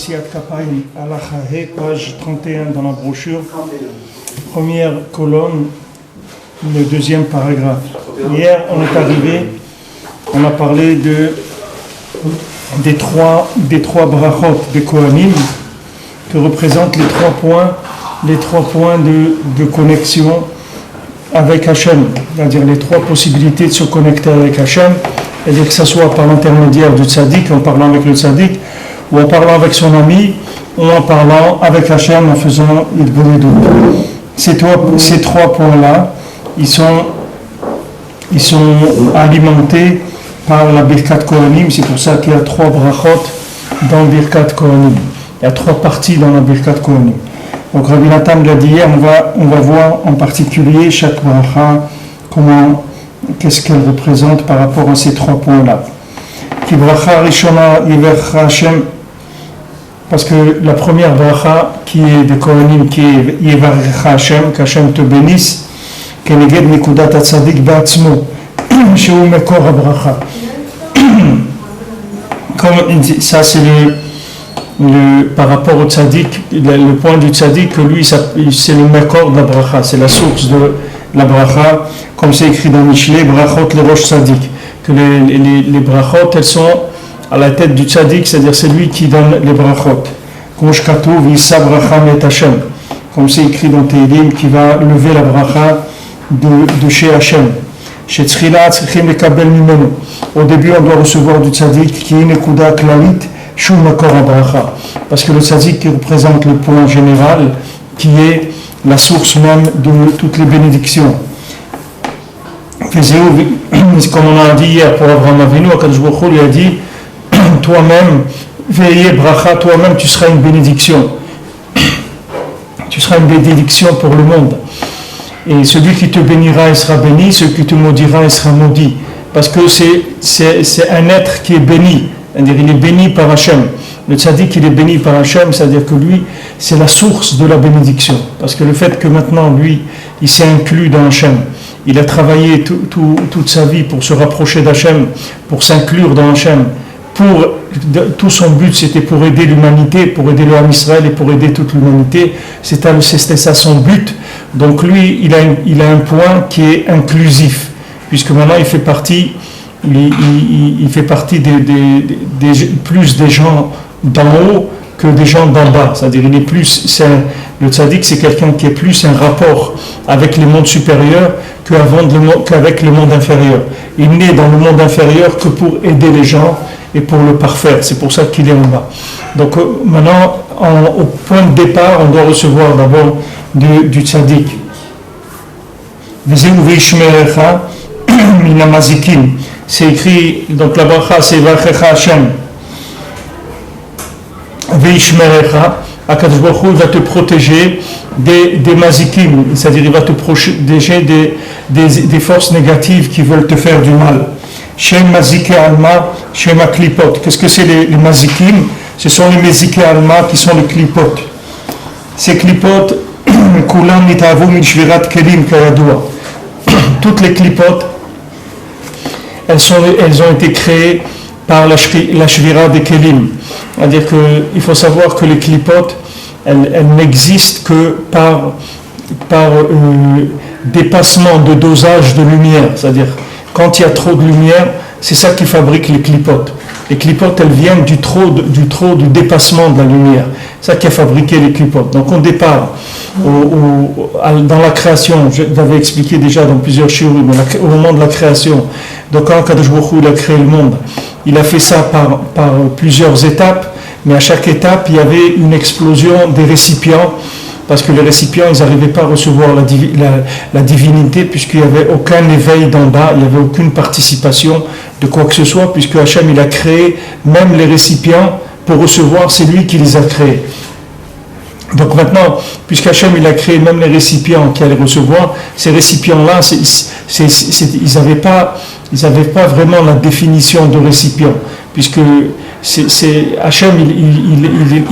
Nessiat Kapayim, Alachahe, page 31 dans la brochure, première colonne, le deuxième paragraphe. Hier, on est arrivé, on a parlé des trois brachot des Kohanim, que représentent les trois points de connexion avec Hachem, c'est-à-dire les trois possibilités de se connecter avec Hachem, et que ce soit par l'intermédiaire du tzaddik, en parlant avec le tzaddik, ou en parlant avec son ami, ou en parlant avec Hachem, en faisant le bonedou. Ces trois points-là, ils sont alimentés par la Birkat Kohanim. C'est pour ça qu'il y a trois brachot dans Birkat Kohanim. Il y a trois parties dans la Birkat Kohanim. Donc Rabbi Nathan l'a dit hier, on va voir en particulier chaque bracha, qu'est-ce qu'elle représente par rapport à ces trois points-là. Ki bracha rishona yivercha Hashem, parce que la première bracha qui est des Kohanim, qui est yivercha Hashem, qu'Hashem te bénisse, keneged nikudat hatzadik ba'atzmo, sheu mekor habracha. Comme ça, c'est par rapport au tzaddik, le point du tzaddik, que lui, c'est le mekor de la bracha, c'est la source de la bracha, comme c'est écrit dans Mishlei, brachot le rosh tzaddik, que les brachot, elles sont à la tête du tzaddik, c'est-à-dire c'est lui qui donne les brachot. Comme c'est écrit dans Tehillim, qui va lever la bracha de chez Hachem. Au début, on doit recevoir du tzaddik qui est nekuda klalit, shum makor bracha, parce que le tzaddik qui représente le point général, qui est la source même de toutes les bénédictions. Comme on a dit hier pour Abraham Avinu, Akadosh Baruch Hu lui a dit, toi-même, veillez bracha, toi-même tu seras une bénédiction. Tu seras une bénédiction pour le monde. Et celui qui te bénira, il sera béni, celui qui te maudira, il sera maudit. Parce que c'est un être qui est béni, c'est-à-dire il est béni par Hachem. Le tzaddik, il est béni par Hachem, c'est-à-dire que lui, c'est la source de la bénédiction. Parce que le fait que maintenant, lui, il s'est inclus dans Hachem, il a travaillé toute sa vie pour se rapprocher d'Hachem, pour s'inclure dans Hachem, tout son but c'était pour aider l'humanité, pour aider le Ham Israël et pour aider toute l'humanité, c'était ça son but. Donc lui, il a un point qui est inclusif, puisque maintenant il fait partie plus des gens d'en haut que des gens d'en bas. C'est-à-dire le tzaddik, c'est quelqu'un qui est plus un rapport avec les mondes supérieurs qu'avec le monde inférieur. Il n'est dans le monde inférieur que pour aider les gens et pour le parfaire. C'est pour ça qu'il est en bas. Donc maintenant, au point de départ, on doit recevoir d'abord du tzaddik. C'est écrit, donc la bracha c'est Vachecha Hashem. Veishmerecha, Akadosh Baruch Hu va te protéger des mazikim, c'est-à-dire il va te protéger des forces négatives qui veulent te faire du mal. Shem mazike alma, shem klipot. Qu'est-ce que c'est les mazikim? Ce sont les mazike alma qui sont les klipot. Ces klipot, kulam nitavu min shvirat kelim kayadua. Toutes les klipot, elles ont été créées par la shvira des kelim. C'est-à-dire qu'il faut savoir que les klipot, elles n'existent que par dépassement de dosage de lumière. C'est-à-dire, quand il y a trop de lumière, c'est ça qui fabrique les clipotes. Les clipotes, elles viennent du dépassement de la lumière. C'est ça qui a fabriqué les clipotes. Donc, au départ, dans la création, je l'avais expliqué déjà dans plusieurs shiurim, au moment de la création, donc quand Kadosh Baruch Hu il a créé le monde, il a fait ça par plusieurs étapes, mais à chaque étape, il y avait une explosion des récipients, parce que les récipients, ils n'arrivaient pas à recevoir la divinité, puisqu'il n'y avait aucun éveil d'en bas, il n'y avait aucune participation de quoi que ce soit, puisque Hachem, il a créé même les récipients pour recevoir, c'est lui qui les a créés. Donc maintenant, puisque Hachem, il a créé même les récipients qui allaient recevoir, ces récipients-là, ils n'avaient pas vraiment la définition de récipient, puisque Hachem,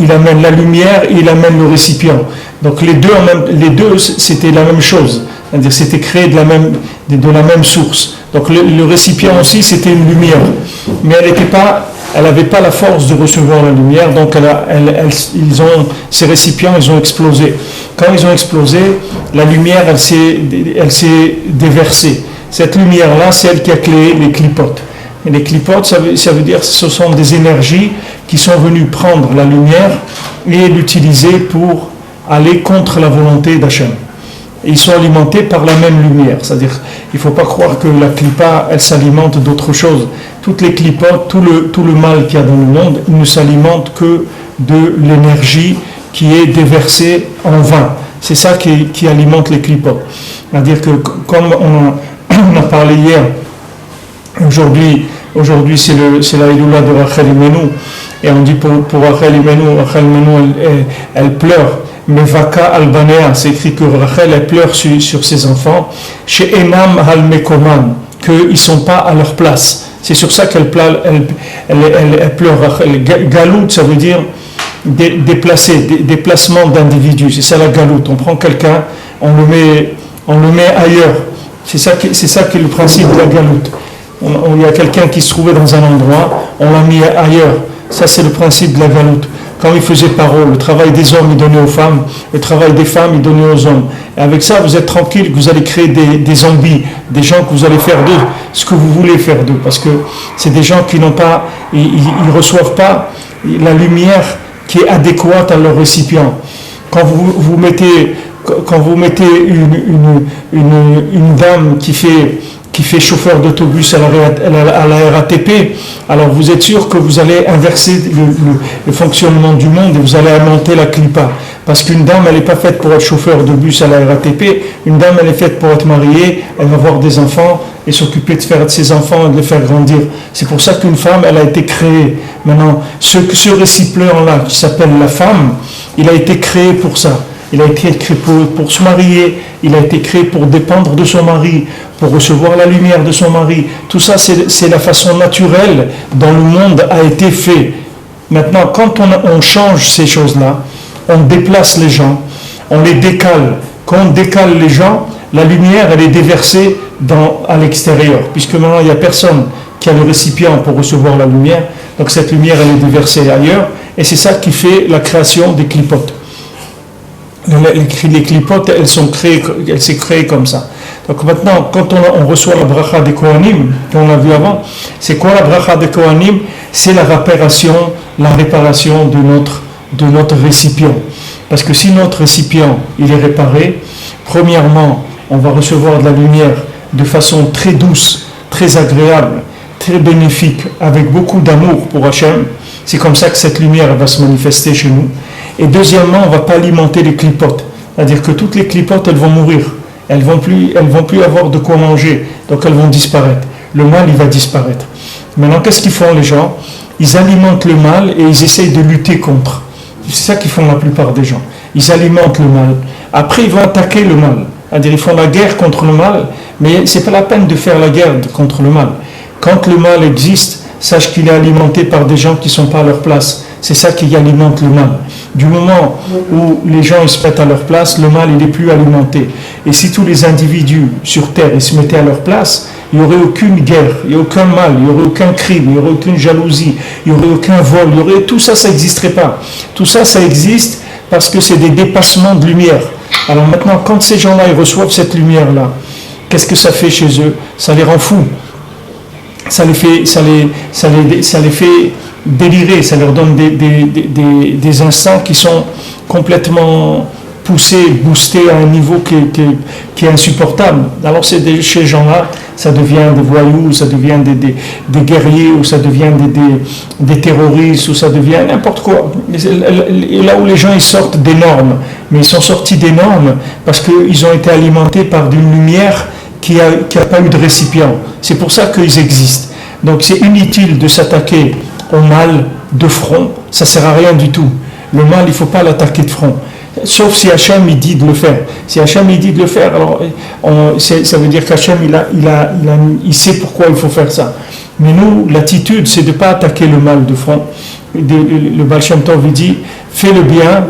il amène la lumière et il amène le récipient. Donc les deux c'était la même chose, c'est-à-dire c'était créé de la même source. Donc le récipient aussi c'était une lumière, mais elle n'était pas elle n'avait pas la force de recevoir la lumière, donc ces récipients, ils ont explosé. Quand ils ont explosé, la lumière, elle s'est déversée. Cette lumière-là, c'est elle qui a créé les clipotes. Et les clipotes, ça veut dire que ce sont des énergies qui sont venues prendre la lumière et l'utiliser pour aller contre la volonté d'Hachem. Ils sont alimentés par la même lumière, c'est-à-dire il ne faut pas croire que la clipa, elle s'alimente d'autre chose. Toutes les clipotes, tout le mal qu'il y a dans le monde, il ne s'alimente que de l'énergie qui est déversée en vain. C'est ça qui alimente les clipotes. C'est-à-dire que comme on a parlé hier, aujourd'hui c'est la Iloula de Rachel Imenu, et on dit pour Rachel Imenu, elle pleure. Mais Vaka Albanea, c'est écrit que Rachel elle pleure sur ses enfants, chez Enam Halmekoman, qu'ils ne sont pas à leur place. C'est sur ça qu'elle pleure Rachel. Galout, ça veut dire déplacement d'individus. C'est ça la galout. On prend quelqu'un, on le met ailleurs. C'est ça qui est le principe de la galout. Il y a quelqu'un qui se trouvait dans un endroit, on l'a mis ailleurs. Ça, c'est le principe de la galoute. Quand il faisait parole, le travail des hommes, il donnait aux femmes, le travail des femmes, il donnait aux hommes. Et avec ça, vous êtes tranquille que vous allez créer des zombies, des gens que vous allez faire d'eux ce que vous voulez faire d'eux. Parce que c'est des gens qui n'ont pas, ils reçoivent pas la lumière qui est adéquate à leur récipient. Quand vous mettez une dame qui fait chauffeur d'autobus à la RATP, alors vous êtes sûr que vous allez inverser le fonctionnement du monde et vous allez augmenter la clipa. Parce qu'une dame, elle n'est pas faite pour être chauffeur de bus à la RATP, une dame, elle est faite pour être mariée, elle va avoir des enfants et s'occuper de faire de ses enfants et de les faire grandir. C'est pour ça qu'une femme, elle a été créée. Maintenant, ce récipient-là, qui s'appelle la femme, il a été créé pour ça. Il a été créé pour se marier, il a été créé pour dépendre de son mari, pour recevoir la lumière de son mari. Tout ça, c'est la façon naturelle dont le monde a été fait. Maintenant, quand on change ces choses-là, on déplace les gens, on les décale. Quand on décale les gens, la lumière, elle est déversée à l'extérieur, puisque maintenant, il n'y a personne qui a le récipient pour recevoir la lumière. Donc cette lumière, elle est déversée ailleurs, et c'est ça qui fait la création des clipotes. Les clipotes, elles s'est créées comme ça. Donc maintenant, quand on reçoit la bracha des Kohanim, qu'on a vu avant, c'est quoi la bracha des Kohanim? C'est la réparation de notre récipient. Parce que si notre récipient, il est réparé, premièrement, on va recevoir de la lumière de façon très douce, très agréable, très bénéfique, avec beaucoup d'amour pour Hachem. C'est comme ça que cette lumière va se manifester chez nous. Et deuxièmement, on ne va pas alimenter les clipotes. C'est-à-dire que toutes les clipotes, elles vont mourir. Elles vont plus avoir de quoi manger. Donc elles vont disparaître. Le mal, il va disparaître. Maintenant, qu'est-ce qu'ils font les gens? Ils alimentent le mal et ils essayent de lutter contre. C'est ça qu'ils font la plupart des gens. Ils alimentent le mal. Après, ils vont attaquer le mal. C'est-à-dire, ils font la guerre contre le mal, mais ce n'est pas la peine de faire la guerre contre le mal. Quand le mal existe, sache qu'il est alimenté par des gens qui ne sont pas à leur place. C'est ça qui alimente le mal. Du moment où les gens ils se mettent à leur place, le mal il n'est plus alimenté. Et si tous les individus sur Terre ils se mettaient à leur place, il n'y aurait aucune guerre, il n'y aurait aucun mal, il n'y aurait aucun crime, il n'y aurait aucune jalousie, il n'y aurait aucun vol, tout ça, ça n'existerait pas. Tout ça, ça existe parce que c'est des dépassements de lumière. Alors maintenant, quand ces gens-là ils reçoivent cette lumière-là, qu'est-ce que ça fait chez eux? Ça les rend fous. Ça les fait délirer, ça leur donne des instants qui sont complètement poussés, boostés à un niveau qui est insupportable. Alors chez ces gens-là, ça devient des voyous, ça devient des guerriers, ou ça devient des terroristes, ou ça devient n'importe quoi. Et là où les gens ils sortent des normes, mais ils sont sortis des normes parce qu'ils ont été alimentés par une lumière qui n'a pas eu de récipient. C'est pour ça qu'ils existent. Donc c'est inutile de s'attaquer au mal de front, ça ne sert à rien du tout. Le mal, il ne faut pas l'attaquer de front. Sauf si Hachem il dit de le faire. Si Hachem il dit de le faire, alors ça veut dire qu'Hachem il sait pourquoi il faut faire ça. Mais nous, l'attitude, c'est de ne pas attaquer le mal de front. Le Baal Shem Tov il dit, fais le bien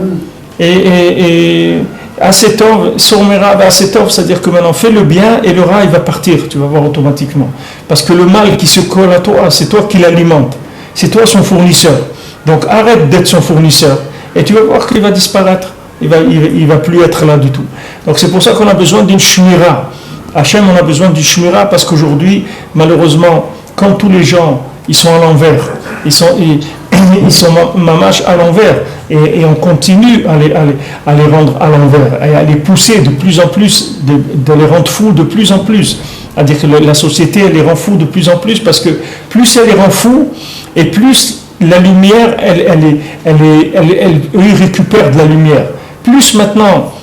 et Asetov, Sormera Asetov, c'est-à-dire que maintenant fais le bien et le rat il va partir, tu vas voir automatiquement. Parce que le mal qui se colle à toi, c'est toi qui l'alimente. C'est toi son fournisseur. Donc arrête d'être son fournisseur et tu vas voir qu'il va disparaître. Il va plus être là du tout. Donc c'est pour ça qu'on a besoin d'une shmira. Hachem, on a besoin d'une shmira parce qu'aujourd'hui, malheureusement, comme tous les gens, ils sont à l'envers. Ils sont mamash à l'envers. Et on continue à les rendre à l'envers. Et à les pousser de plus en plus, de les rendre fous de plus en plus. C'est-à-dire que la société, elle les rend fous de plus en plus parce que plus elle les rend fous, et plus la lumière, eux, ils récupèrent de la lumière. Plus maintenant,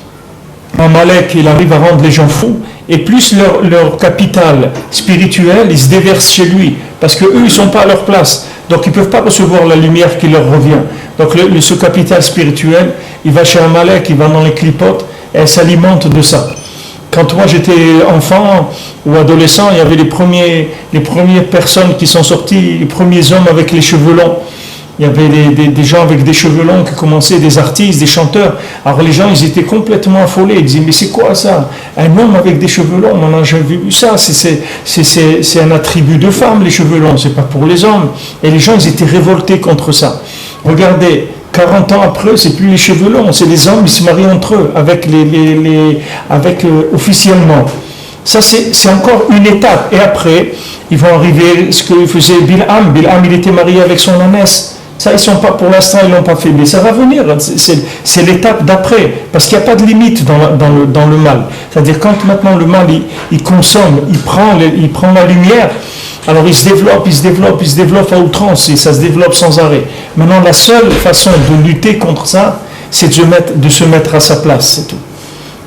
Amalek, il arrive à rendre les gens fous, et plus leur capital spirituel, il se déverse chez lui, parce qu'eux, ils ne sont pas à leur place, donc ils ne peuvent pas recevoir la lumière qui leur revient. Donc ce capital spirituel, il va chez Amalek, il va dans les clipotes, et elle s'alimente de ça. Quand moi j'étais enfant ou adolescent, il y avait les premières personnes qui sont sorties, les premiers hommes avec les cheveux longs. Il y avait des gens avec des cheveux longs qui commençaient, des artistes, des chanteurs. Alors les gens, ils étaient complètement affolés. Ils disaient, mais c'est quoi ça? Un homme avec des cheveux longs, on n'a jamais vu ça. C'est un attribut de femme, les cheveux longs, c'est pas pour les hommes. Et les gens, ils étaient révoltés contre ça. Regardez, 40 ans après, c'est plus les cheveux longs, c'est les hommes, ils se marient entre eux, officiellement. Ça, c'est encore une étape. Et après, ils vont arriver ce que faisait Bilham. Bilham, il était marié avec son ânesse. Ça, ils sont pas, pour l'instant, ils l'ont pas fait, mais ça va venir. C'est l'étape d'après, parce qu'il n'y a pas de limite dans le mal. C'est-à-dire quand maintenant le mal, il consomme, il prend la lumière, alors il se développe à outrance, et ça se développe sans arrêt. Maintenant, la seule façon de lutter contre ça, c'est de se mettre à sa place, c'est tout.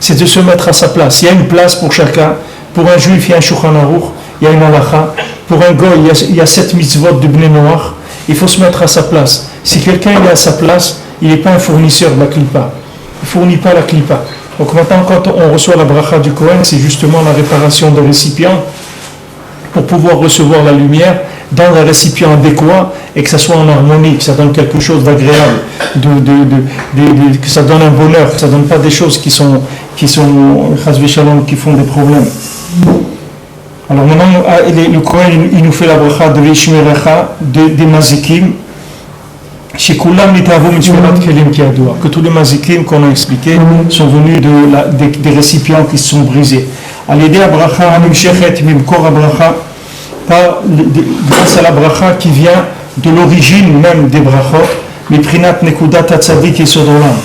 C'est de se mettre à sa place. Il y a une place pour chacun. Pour un juif, il y a un Shulchan Aruch, il y a une halakha. Pour un goy, il y a 7 mitzvot de Bnei Noach. Il faut se mettre à sa place. Si quelqu'un est à sa place, il n'est pas un fournisseur de la klipa. Il ne fournit pas la klipa. Donc maintenant, quand on reçoit la bracha du Kohen, c'est justement la réparation des récipients pour pouvoir recevoir la lumière dans un récipient adéquat et que ça soit en harmonie, que ça donne quelque chose d'agréable, que ça donne un bonheur, que ça ne donne pas des choses qui font des problèmes. Alors maintenant, le Kohen, il nous fait la bracha de l'Ishmerecha, des mazikim, que tous les mazikim qu'on a expliqués sont venus des récipients qui se sont brisés. À l'idée à bracha, grâce à la bracha qui vient de l'origine même des brachot, mais prinat nekudat tzadik yesod olam,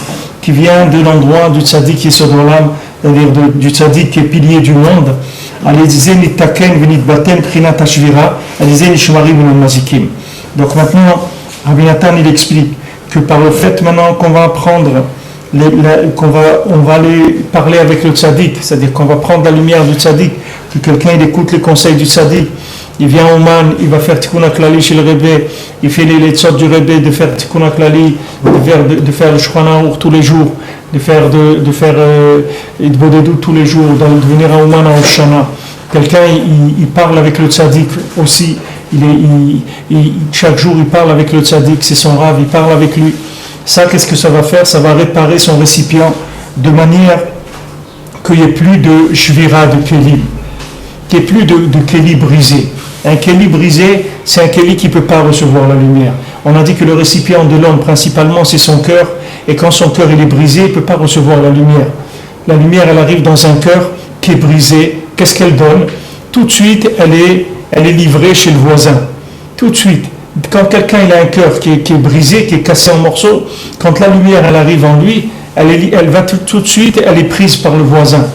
qui vient de l'endroit du tzadik yesod olam, c'est-à-dire du tzadik qui est pilier du monde. Donc maintenant, Rabbi Nathan il explique que par le fait maintenant qu'on va apprendre, on va aller parler avec le tzaddik, c'est-à-dire qu'on va prendre la lumière du tzaddik, que quelqu'un il écoute les conseils du tzaddik, il vient au man, il va faire tikkun haklali chez le Rebbe, il fait les tzot du Rebbe, de faire tikkun haklali, de faire le Shulchan Aruch tous les jours, de faire Bodedut tous les jours, de venir à Ouman à Oshana. Quelqu'un il parle avec le tzaddik aussi, chaque jour il parle avec le tzaddik, c'est son rav, il parle avec lui. Ça, qu'est-ce que ça va faire? Ça va réparer son récipient de manière qu'il n'y ait plus de shvira, de kéli, qu'il n'y ait plus de kéli brisé. Un kéli brisé, c'est un kéli qui ne peut pas recevoir la lumière. On a dit que le récipient de l'homme, principalement, c'est son cœur, et quand son cœur il est brisé, il ne peut pas recevoir la lumière. La lumière, elle arrive dans un cœur qui est brisé. Qu'est-ce qu'elle donne? Tout de suite, elle est livrée chez le voisin. Tout de suite. Quand quelqu'un il a un cœur qui est brisé, qui est cassé en morceaux, quand la lumière elle arrive en lui, elle va tout de suite, elle est prise par le voisin.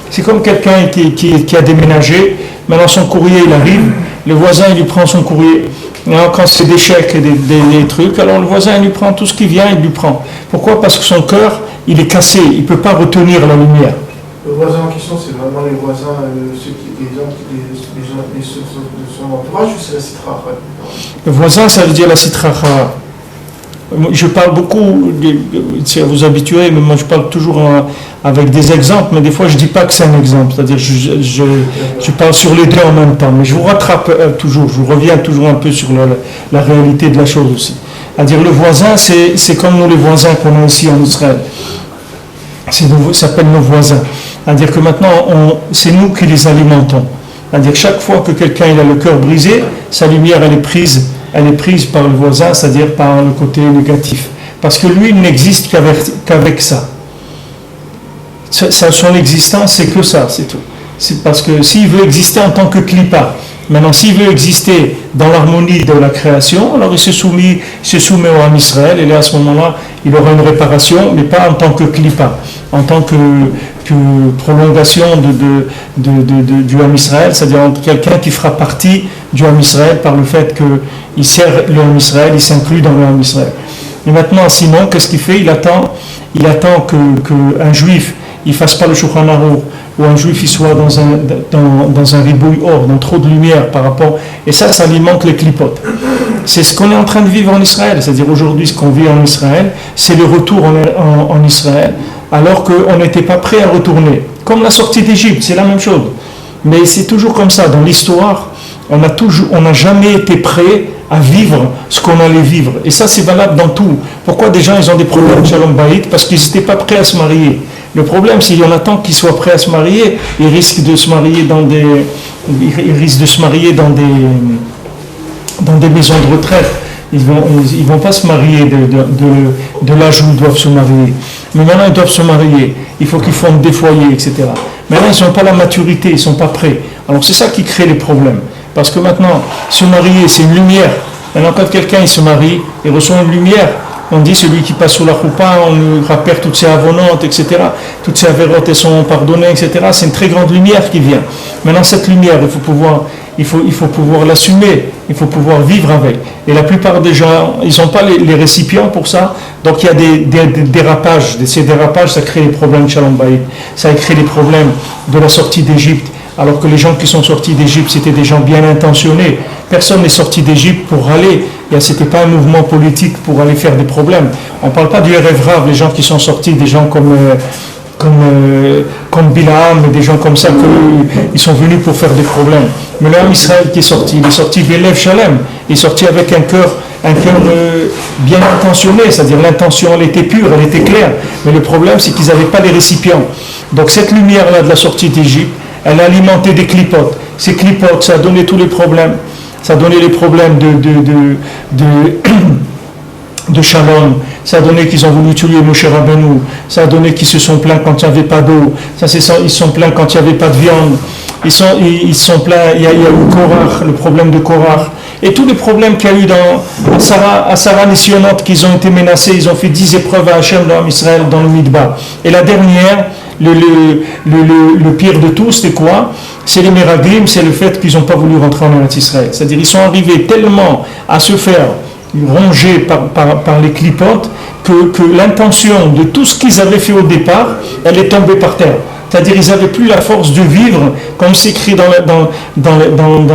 C'est comme quelqu'un qui a déménagé, maintenant son courrier il arrive, le voisin il lui prend son courrier. Alors, quand c'est des chèques et des trucs, alors le voisin il lui prend tout ce qui vient, il lui prend. Pourquoi? Parce que son cœur il est cassé, il ne peut pas retenir la lumière. Le voisin en question, c'est vraiment les voisins, les ceux de son entourage, ou c'est la sitra? Le voisin, ça veut dire la sitra. Je parle beaucoup, c'est à vous habituer, mais moi je parle toujours avec des exemples, mais des fois je ne dis pas que c'est un exemple, c'est-à-dire je parle sur les deux en même temps, mais je vous rattrape toujours, je reviens toujours un peu sur la réalité de la chose aussi. C'est-à-dire le voisin, c'est comme nous les voisins qu'on a ici en Israël. Ça s'appelle nos voisins. C'est-à-dire que maintenant, c'est nous qui les alimentons. C'est-à-dire que chaque fois que quelqu'un il a le cœur brisé, sa lumière elle est prise elle est prise par le voisin, c'est-à-dire par le côté négatif. Parce que lui, il n'existe qu'avec ça. Son existence, c'est que ça, c'est tout. C'est parce que s'il veut exister en tant que clipa, maintenant s'il veut exister dans l'harmonie de la création, alors il se soumet au Ham Israël, et là à ce moment-là, il aura une réparation, mais pas en tant que clipa, en tant que prolongation du Ham Israël, c'est-à-dire quelqu'un qui fera partie du Ham Israël par le fait qu'il sert le Ham Israël, il s'inclut dans le Ham Israël. Et maintenant, sinon, qu'est-ce qu'il fait? Il attend qu'un juif il ne fasse pas le Shulchan Aruch, ou un juif il soit dans un ribouille or, dans trop de lumière par rapport, et ça alimente les clipotes. C'est ce qu'on est en train de vivre en Israël, c'est-à-dire aujourd'hui ce qu'on vit en Israël, c'est le retour en Israël, alors qu'on n'était pas prêt à retourner. Comme la sortie d'Égypte, c'est la même chose. Mais c'est toujours comme ça, dans l'histoire, on n'a jamais été prêt à vivre ce qu'on allait vivre. Et ça, c'est valable dans tout. Pourquoi des gens ils ont des problèmes de Shalom Bayit? Parce qu'ils n'étaient pas prêts à se marier. Le problème, c'est qu'il y en a tant qui soient prêts à se marier, ils risquent de se marier dans des maisons de retraite. Ils vont pas se marier de l'âge où ils doivent se marier. Mais maintenant, ils doivent se marier. Il faut qu'ils fondent des foyers, etc. Maintenant, ils n'ont pas la maturité, ils ne sont pas prêts. Alors, c'est ça qui crée les problèmes. Parce que maintenant, se marier, c'est une lumière. Maintenant, quand quelqu'un il se marie, il reçoit une lumière. On dit celui qui passe sous la choupa, on lui rappelle toutes ses avonantes, etc. Toutes ses avérotes, elles sont pardonnées, etc. C'est une très grande lumière qui vient. Maintenant, cette lumière, il faut pouvoir l'assumer, il faut pouvoir vivre avec. Et la plupart des gens, ils n'ont pas les récipients pour ça. Donc il y a des dérapages. Ces dérapages, ça crée les problèmes de Shalom Bayit. Ça crée les problèmes de la sortie d'Égypte. Alors que les gens qui sont sortis d'Égypte, c'était des gens bien intentionnés. Personne n'est sorti d'Égypte pour aller. Ce n'était pas un mouvement politique pour aller faire des problèmes. On ne parle pas du Erev Rav, les gens qui sont sortis, des gens comme Bilaam, et des gens comme ça, ils sont venus pour faire des problèmes. Mais le Ham Israël qui est sorti, il est sorti Belev Shalem. Il est sorti avec un cœur bien intentionné, c'est-à-dire l'intention, elle était pure, elle était claire. Mais le problème, c'est qu'ils n'avaient pas les récipients. Donc cette lumière-là de la sortie d'Égypte, elle a alimenté des clipotes. Ces clipotes, ça a donné tous les problèmes. Ça a donné les problèmes de Shalom. Ça a donné qu'ils ont voulu tuer Moshe Rabbeinu. Ça a donné qu'ils se sont plaints quand il n'y avait pas d'eau. Ils se sont plaints quand il n'y avait pas de viande. Ils se sont plaints, il y a eu Korach, le problème de Korach. Et tous les problèmes qu'il y a eu à Sarah Nissionnante, qu'ils ont été menacés, ils ont fait 10 épreuves à Hachem dans Israël, dans le Midbar. Et la dernière, le pire de tout, c'était quoi? C'est les Meraglim, c'est le fait qu'ils n'ont pas voulu rentrer en Eretz Israël. C'est-à-dire ils sont arrivés tellement à se faire ronger par les clipotes que l'intention de tout ce qu'ils avaient fait au départ, elle est tombée par terre. C'est-à-dire qu'ils n'avaient plus la force de vivre, comme c'est écrit dans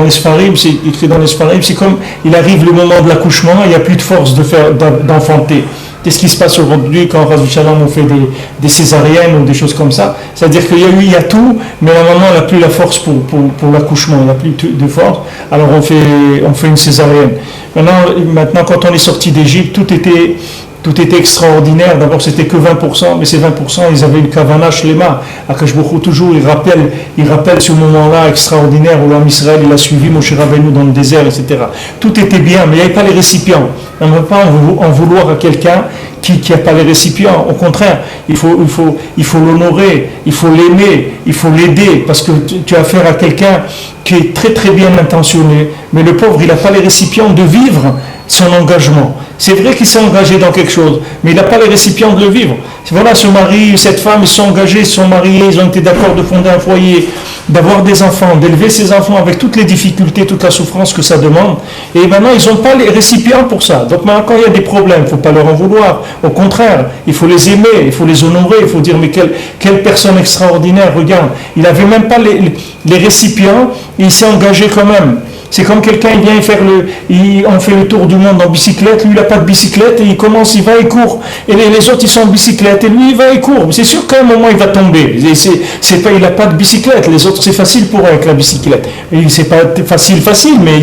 les Sfarim, c'est comme il arrive le moment de l'accouchement, il n'y a plus de force d'enfanter. Qu'est-ce qui se passe aujourd'hui quand on fait des césariennes ou des choses comme ça? C'est-à-dire qu'il y a tout, mais la maman n'a plus la force pour l'accouchement, elle n'a plus de force, alors on fait une césarienne. Maintenant, quand on est sorti d'Égypte, tout était extraordinaire. D'abord, c'était que 20%, mais ces 20%, ils avaient une kavana shlema. Akash Baruch Hu, toujours, il rappelle ce moment-là extraordinaire où l'homme Israël, il a suivi Moshe Rabbeinu dans le désert, etc. Tout était bien, mais il n'y avait pas les récipients. On ne peut pas en vouloir à quelqu'un qui n'a pas les récipients. Au contraire, il faut l'honorer, il faut l'aimer, il faut l'aider, parce que tu as affaire à quelqu'un qui est très très bien intentionné, mais le pauvre, il n'a pas les récipients de vivre son engagement. C'est vrai qu'il s'est engagé dans quelque chose, mais il n'a pas les récipients de le vivre. Voilà, ce mari, cette femme, ils sont engagés, ils sont mariés, ils ont été d'accord de fonder un foyer, d'avoir des enfants, d'élever ses enfants avec toutes les difficultés, toute la souffrance que ça demande. Et maintenant, ils n'ont pas les récipients pour ça. Donc maintenant, quand il y a des problèmes, il ne faut pas leur en vouloir. Au contraire, il faut les aimer, il faut les honorer, il faut dire, mais quelle personne extraordinaire, regarde. Il n'avait même pas les récipients, et il s'est engagé quand même. C'est comme quelqu'un, il vient on fait le tour du monde en bicyclette, lui il n'a pas de bicyclette, et il va, il court. Et les autres, ils sont en bicyclette, et lui il va, il court. C'est sûr qu'à un moment, il va tomber. Il n'a pas de bicyclette, les autres, c'est facile pour eux avec la bicyclette. Et c'est pas facile, mais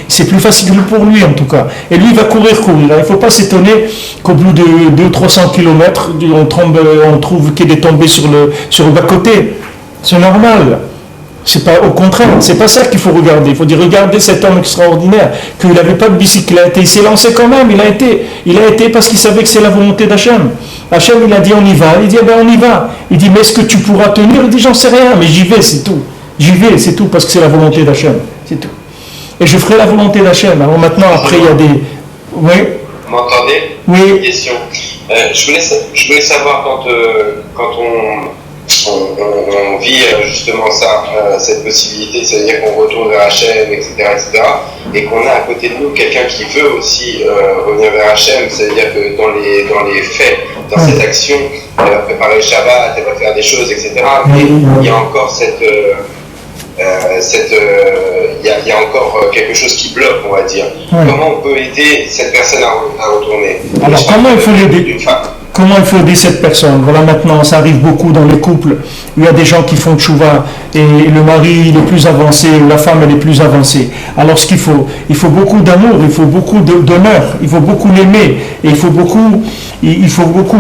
c'est plus facile pour lui en tout cas. Et lui, il va courir. Il ne faut pas s'étonner qu'au bout de 200-300 km, on trouve qu'il est tombé sur le bas-côté. C'est normal. C'est pas, au contraire, c'est pas ça qu'il faut regarder. Il faut dire, regardez cet homme extraordinaire, qu'il n'avait pas de bicyclette, et il s'est lancé quand même, il a été parce qu'il savait que c'est la volonté d'Hachem. Hachem, il a dit, on y va. Il dit, on y va. Il dit, mais est-ce que tu pourras tenir? Il dit, j'en sais rien, mais j'y vais, c'est tout. J'y vais, c'est tout, parce que c'est la volonté d'Hachem. C'est tout. Et je ferai la volonté d'Hachem. Alors maintenant, après, il y a des... Oui. Vous m'entendez? Oui. Une question. Je voulais savoir quand on vit justement ça, cette possibilité, c'est-à-dire qu'on retourne vers Hachem, etc., et qu'on a à côté de nous quelqu'un qui veut aussi revenir vers Hachem, c'est-à-dire que dans les faits, dans cette action, elle va préparer le Shabbat, elle va faire des choses, etc., mais il y a encore il y a encore quelque chose qui bloque, on va dire. Ouais. Comment on peut aider cette personne à retourner? Alors, comment il faut l'aider? Comment il faut aider cette personne? Voilà, maintenant, ça arrive beaucoup dans les couples. Il y a des gens qui font tchouva et le mari il est plus avancé ou la femme elle est plus avancée. Alors, ce qu'il faut beaucoup d'amour, il faut beaucoup d'honneur, il faut beaucoup l'aimer et il faut beaucoup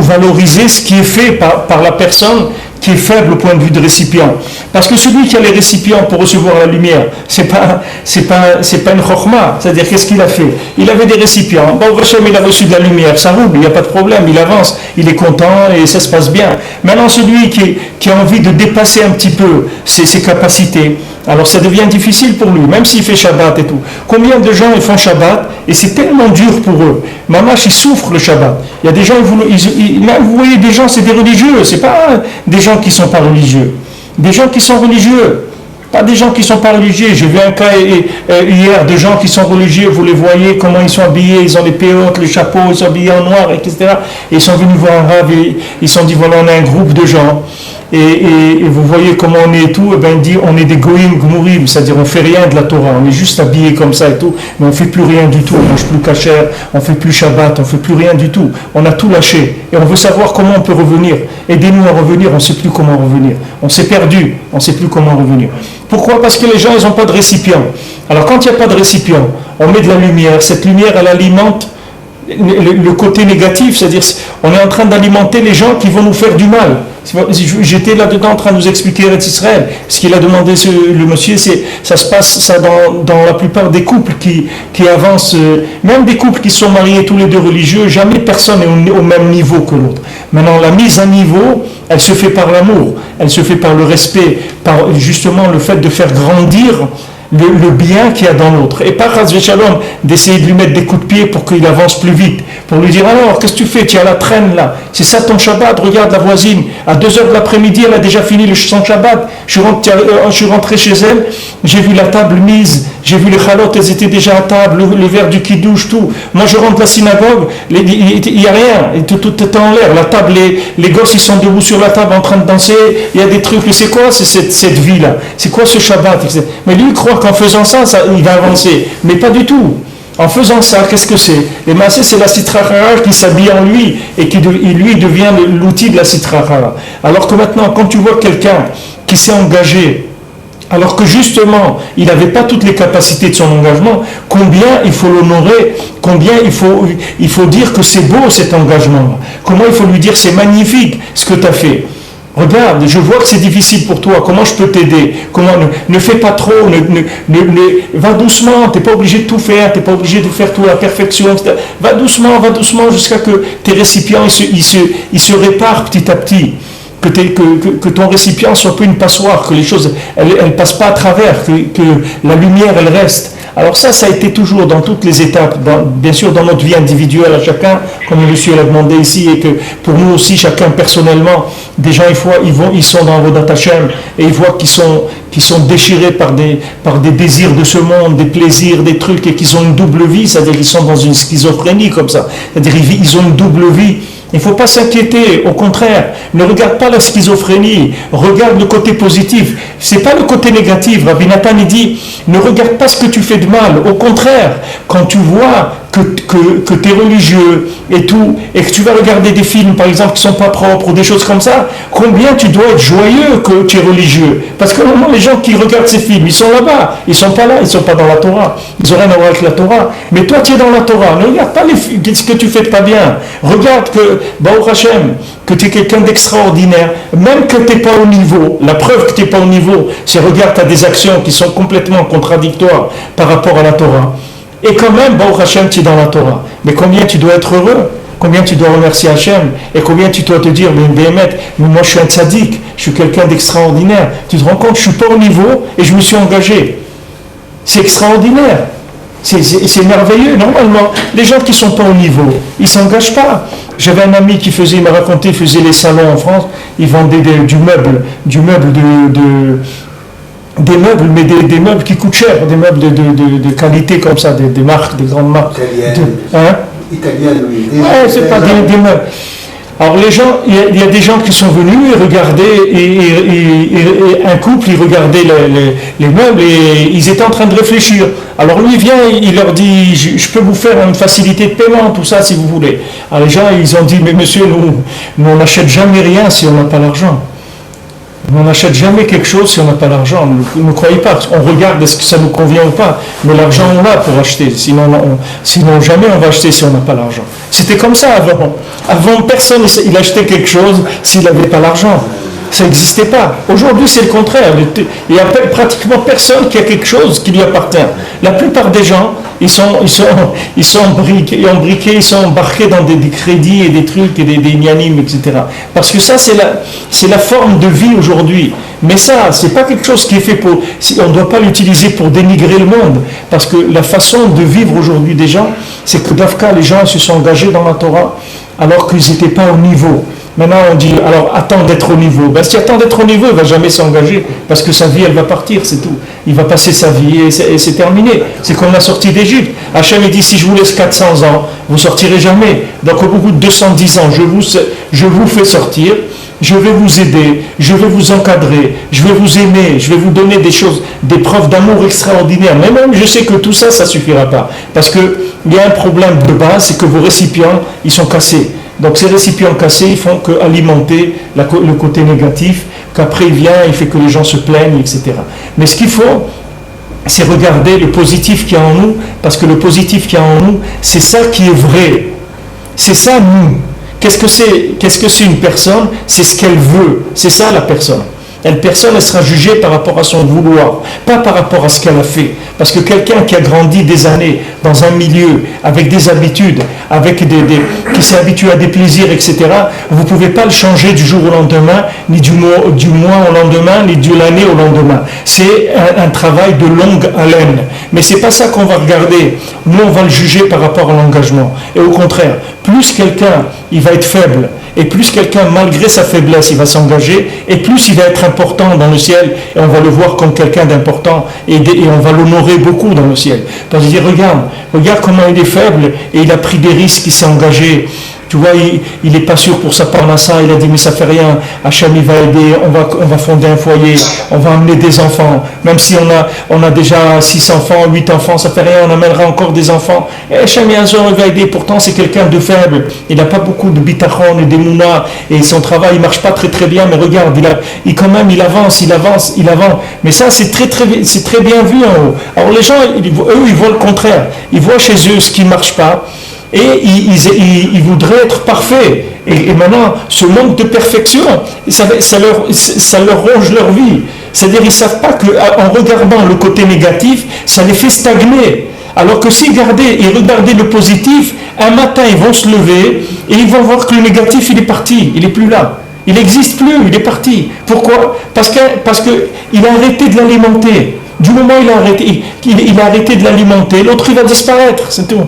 valoriser ce qui est fait par la personne qui est faible au point de vue de récipient. Parce que celui qui a les récipients pour recevoir la lumière, c'est pas une chokhma. C'est-à-dire, qu'est-ce qu'il a fait? Il avait des récipients. Bon, Hachem, il a reçu de la lumière, ça roule, il n'y a pas de problème, il avance, il est content et ça se passe bien. Maintenant, celui qui a envie de dépasser un petit peu ses capacités, alors ça devient difficile pour lui, même s'il fait Shabbat et tout. Combien de gens ils font Shabbat et c'est tellement dur pour eux. Mamash, ils souffrent le Shabbat. Il y a des gens, vous voyez, des gens, c'est des religieux, c'est pas des gens qui ne sont pas religieux. Des gens qui sont religieux, pas des gens qui ne sont pas religieux. J'ai vu un cas hier de gens qui sont religieux, vous les voyez, comment ils sont habillés, ils ont les péotes, les chapeaux, ils sont habillés en noir, etc. Et ils sont venus voir un rave et ils se sont dit, voilà, on a un groupe de gens. Et vous voyez comment on est et tout, et ben il dit on est des goïm gmourim, c'est-à-dire on fait rien de la Torah, on est juste habillé comme ça et tout, mais on fait plus rien du tout, on mange plus kasher, on fait plus Shabbat, on fait plus rien du tout, on a tout lâché, et on veut savoir comment on peut revenir, aidez-nous à revenir, on ne sait plus comment revenir, on s'est perdu, on ne sait plus comment revenir. Pourquoi? Parce que les gens ils n'ont pas de récipient. Alors quand il n'y a pas de récipient, on met de la lumière, cette lumière elle alimente le côté négatif, c'est-à-dire on est en train d'alimenter les gens qui vont nous faire du mal. J'étais là-dedans en train de nous expliquer Eretz Israël. Ce qu'il a demandé le monsieur, ça se passe ça dans la plupart des couples qui avancent, même des couples qui sont mariés tous les deux religieux, jamais personne n'est au même niveau que l'autre. Maintenant, la mise à niveau, elle se fait par l'amour, elle se fait par le respect, par justement le fait de faire grandir le bien qu'il y a dans l'autre. Et pas Shalom d'essayer de lui mettre des coups de pied pour qu'il avance plus vite. Pour lui dire, alors, qu'est-ce que tu fais? Tu as la traîne là. C'est ça ton Shabbat? Regarde la voisine. À 2h de l'après-midi, elle a déjà fini son Shabbat. Je suis rentré chez elle, j'ai vu la table mise, j'ai vu les chalotes, elles étaient déjà à table, les verres du kidouche, tout. Moi, je rentre de la synagogue, il n'y a rien. Et tout est en l'air. La table, les gosses, ils sont debout sur la table en train de danser. Il y a des trucs. Et c'est quoi cette vie-là? C'est quoi ce Shabbat? Mais lui, il croit qu'en faisant ça, il va avancer. Mais pas du tout. En faisant ça, qu'est-ce que c'est? Les massés, c'est la Sitra Achara qui s'habille en lui et qui lui devient l'outil de la Sitra Achara. Alors que maintenant, quand tu vois quelqu'un qui s'est engagé, alors que justement, il n'avait pas toutes les capacités de son engagement, combien il faut l'honorer, combien il faut dire que c'est beau cet engagement. Comment il faut lui dire c'est magnifique ce que tu as fait. Regarde, je vois que c'est difficile pour toi, comment je peux t'aider? Comment ne fais pas trop, va doucement, tu n'es pas obligé de tout faire, tu n'es pas obligé de faire tout à la perfection, etc. Va doucement jusqu'à que tes récipients ils se réparent petit à petit. Que ton récipient soit pas une passoire, que les choses elles passent pas à travers, que la lumière elle reste. Alors ça a été toujours dans toutes les étapes, bien sûr dans notre vie individuelle à chacun, comme le monsieur l'a demandé ici, et que pour nous aussi, chacun personnellement, des gens ils sont dans Avodat Hashem et ils voient qu'ils sont déchirés par des désirs de ce monde, des plaisirs, des trucs, et qu'ils ont une double vie, c'est-à-dire qu'ils sont dans une schizophrénie comme ça, c'est-à-dire ils ont une double vie. Il ne faut pas s'inquiéter, au contraire, ne regarde pas la schizophrénie, regarde le côté positif. Ce n'est pas le côté négatif. Rabbi Nathan dit, ne regarde pas ce que tu fais de mal. Au contraire, quand tu vois que tu es religieux et tout, et que tu vas regarder des films, par exemple, qui ne sont pas propres ou des choses comme ça, combien tu dois être joyeux que tu es religieux. Parce que normalement, les gens qui regardent ces films, ils sont là-bas, ils ne sont pas là, ils ne sont pas dans la Torah. Ils n'ont rien à voir avec la Torah. Mais toi, tu es dans la Torah. Ne regarde pas ce que tu fais de pas bien. Regarde que, Baruch Hashem, que tu es quelqu'un d'extraordinaire, même que tu n'es pas au niveau. La preuve que tu n'es pas au niveau, c'est regarde, tu as des actions qui sont complètement contradictoires par rapport à la Torah. Et quand même, Baruch Hashem, tu es dans la Torah. Mais combien tu dois être heureux, combien tu dois remercier Hashem, et combien tu dois te dire, mais moi je suis un tzaddik, je suis quelqu'un d'extraordinaire. Tu te rends compte, je ne suis pas au niveau et je me suis engagé. C'est extraordinaire. C'est merveilleux. Normalement, les gens qui ne sont pas au niveau, ils ne s'engagent pas. J'avais un ami qui il m'a raconté, il faisait les salons en France, il vendait du meuble des meubles, mais des meubles qui coûtent cher, des meubles de qualité comme ça, des marques, des grandes marques. Italienne, oui. Ouais, c'est pas des meubles. Alors les gens, il y a des gens qui sont venus et regardaient, et un couple, ils regardaient les meubles et ils étaient en train de réfléchir. Alors lui vient, il leur dit, je peux vous faire une facilité de paiement, tout ça si vous voulez. Alors les gens, ils ont dit, mais monsieur, nous on n'achète jamais rien si on n'a pas l'argent. On n'achète jamais quelque chose si on n'a pas l'argent. Ne croyez pas. On regarde est-ce que ça nous convient ou pas. Mais l'argent, on l'a pour acheter. Sinon jamais on va acheter si on n'a pas l'argent. C'était comme ça avant. Avant, personne il achetait quelque chose s'il n'avait pas l'argent. Ça n'existait pas. Aujourd'hui, c'est le contraire. Il n'y a pratiquement personne qui a quelque chose qui lui appartient. La plupart des gens, ils sont embriqués, ils sont embarqués dans des crédits et des trucs et des nianimes, etc. Parce que ça, c'est la forme de vie aujourd'hui. Mais ça, c'est pas quelque chose qui est fait pour... On ne doit pas l'utiliser pour dénigrer le monde. Parce que la façon de vivre aujourd'hui des gens, c'est que d'Afka, les gens se sont engagés dans la Torah alors qu'ils n'étaient pas au niveau. Maintenant, on dit, alors, attends d'être au niveau. Ben, s'il attend d'être au niveau, il ne va jamais s'engager, parce que sa vie, elle va partir, c'est tout. Il va passer sa vie et c'est terminé. C'est comme la sortie d'Égypte. Hachem, il dit, si je vous laisse 400 ans, vous ne sortirez jamais. Donc, au bout de 210 ans, je vous fais sortir, je vais vous aider, je vais vous encadrer, je vais vous aimer, je vais vous donner des choses, des preuves d'amour extraordinaires. Mais même, je sais que tout ça, ça ne suffira pas. Parce qu'il y a un problème de base, c'est que vos récipients, ils sont cassés. Donc ces récipients cassés, ils font qu'alimenter le côté négatif, qu'après il vient, il fait que les gens se plaignent, etc. Mais ce qu'il faut, c'est regarder le positif qu'il y a en nous, parce que le positif qu'il y a en nous, c'est ça qui est vrai. C'est ça nous. Qu'est-ce que c'est une personne? C'est ce qu'elle veut. C'est ça la personne. Une personne, elle sera jugée par rapport à son vouloir, pas par rapport à ce qu'elle a fait. Parce que quelqu'un qui a grandi des années dans un milieu, avec des habitudes, qui s'est habitué à des plaisirs, etc., vous ne pouvez pas le changer du jour au lendemain, ni du mois au lendemain, ni de l'année au lendemain. C'est un travail de longue haleine. Mais ce n'est pas ça qu'on va regarder. Nous, on va le juger par rapport à l'engagement. Et au contraire, plus quelqu'un, il va être faible, et plus quelqu'un, malgré sa faiblesse, il va s'engager, et plus il va être important dans le ciel, et on va le voir comme quelqu'un d'important, et on va l'honorer beaucoup dans le ciel. Parce qu'il dit, regarde comment il est faible, et il a pris des risques, il s'est engagé. Tu vois, il n'est pas sûr pour sa parnassa, il a dit mais ça fait rien, Hachem il va aider, on va fonder un foyer, on va amener des enfants, même si on a déjà 6 enfants, 8 enfants, ça fait rien, on amènera encore des enfants, et Hachem il va aider, pourtant c'est quelqu'un de faible, il n'a pas beaucoup de bitachon et d'émouna, et son travail il marche pas très très bien, mais regarde, il avance, mais ça c'est très bien vu en haut. Alors les gens, eux ils voient le contraire, ils voient chez eux ce qui ne marche pas, et ils voudraient être parfaits. Et maintenant, ce manque de perfection, ça leur ronge leur vie. C'est-à-dire qu'ils ne savent pas qu'en regardant le côté négatif, ça les fait stagner. Alors que s'ils regardaient le positif, un matin, ils vont se lever et ils vont voir que le négatif, il est parti, il n'est plus là. Il n'existe plus, il est parti. Pourquoi ? Parce qu'il a arrêté de l'alimenter. Du moment où il a arrêté de l'alimenter, l'autre, il va disparaître, c'est tout.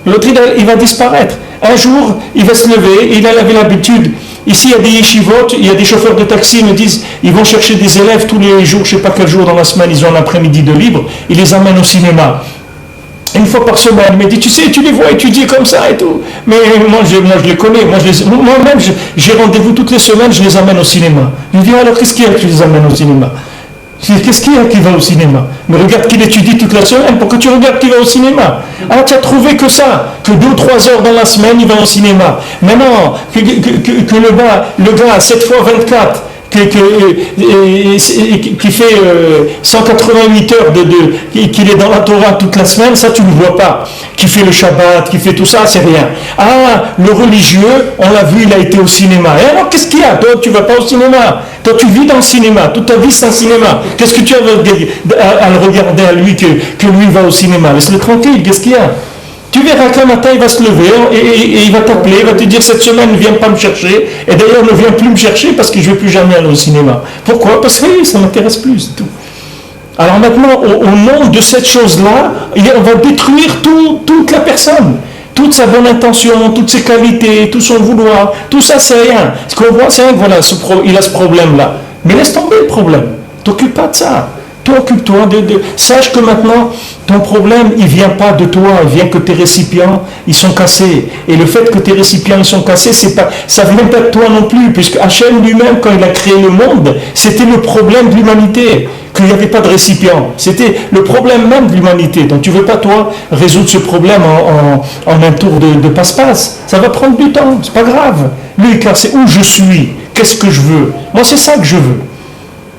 L'autre, il va disparaître. Un jour, il va se lever, et il avait l'habitude. Ici, il y a des yeshivot, il y a des chauffeurs de taxi, ils me disent, ils vont chercher des élèves tous les jours, je ne sais pas quel jour dans la semaine, ils ont l'après-midi de libre, ils les amènent au cinéma. Une fois par semaine, il me dit, tu sais, tu les vois étudier comme ça et tout. Mais moi, je les connais. Moi-même, j'ai rendez-vous toutes les semaines, je les amène au cinéma. Je lui dis, alors qu'est-ce qu'il y a que tu les amènes au cinéma ? Qu'est-ce qu'il y a qui va au cinéma? Mais regarde qu'il étudie toute la semaine, pourquoi tu regardes qu'il va au cinéma? Ah, tu as trouvé que ça, que 2 ou 3 heures dans la semaine, il va au cinéma. Maintenant, que le gars, 7 fois 24, qui fait 188 heures qu'il est dans la Torah toute la semaine, ça tu ne vois pas. Qui fait le Shabbat, qui fait tout ça, c'est rien. Ah, le religieux, on l'a vu, il a été au cinéma. Et alors, qu'est-ce qu'il y a? Toi, tu ne vas pas au cinéma. Toi, tu vis dans le cinéma. Toute ta vie, c'est un cinéma. Qu'est-ce que tu as à le regarder à lui que lui va au cinéma? Laisse-le tranquille, qu'est-ce qu'il y a? Tu verras qu'un matin, il va se lever et il va t'appeler, il va te dire cette semaine, ne viens pas me chercher. Et d'ailleurs, ne viens plus me chercher parce que je ne vais plus jamais aller au cinéma. Pourquoi? Parce que ça ne m'intéresse plus, c'est tout. Alors maintenant, au nom de cette chose-là, on va détruire toute la personne. Toute sa bonne intention, toutes ses qualités, tout son vouloir, tout ça, c'est rien. Ce qu'on voit, c'est rien que voilà, il a ce problème-là. Mais laisse tomber le problème. T'occupe pas de ça. Occupe-toi sache que maintenant ton problème il vient pas de toi, il vient que tes récipients ils sont cassés, et le fait que tes récipients ils sont cassés, ça vient pas de toi non plus, puisque Hachem lui-même quand il a créé le monde, c'était le problème de l'humanité, qu'il n'y avait pas de récipients, c'était le problème même de l'humanité. Donc tu veux pas toi résoudre ce problème en un tour de passe-passe, ça va prendre du temps, c'est pas grave. Lui car c'est où je suis, qu'est-ce que je veux, moi c'est ça que je veux.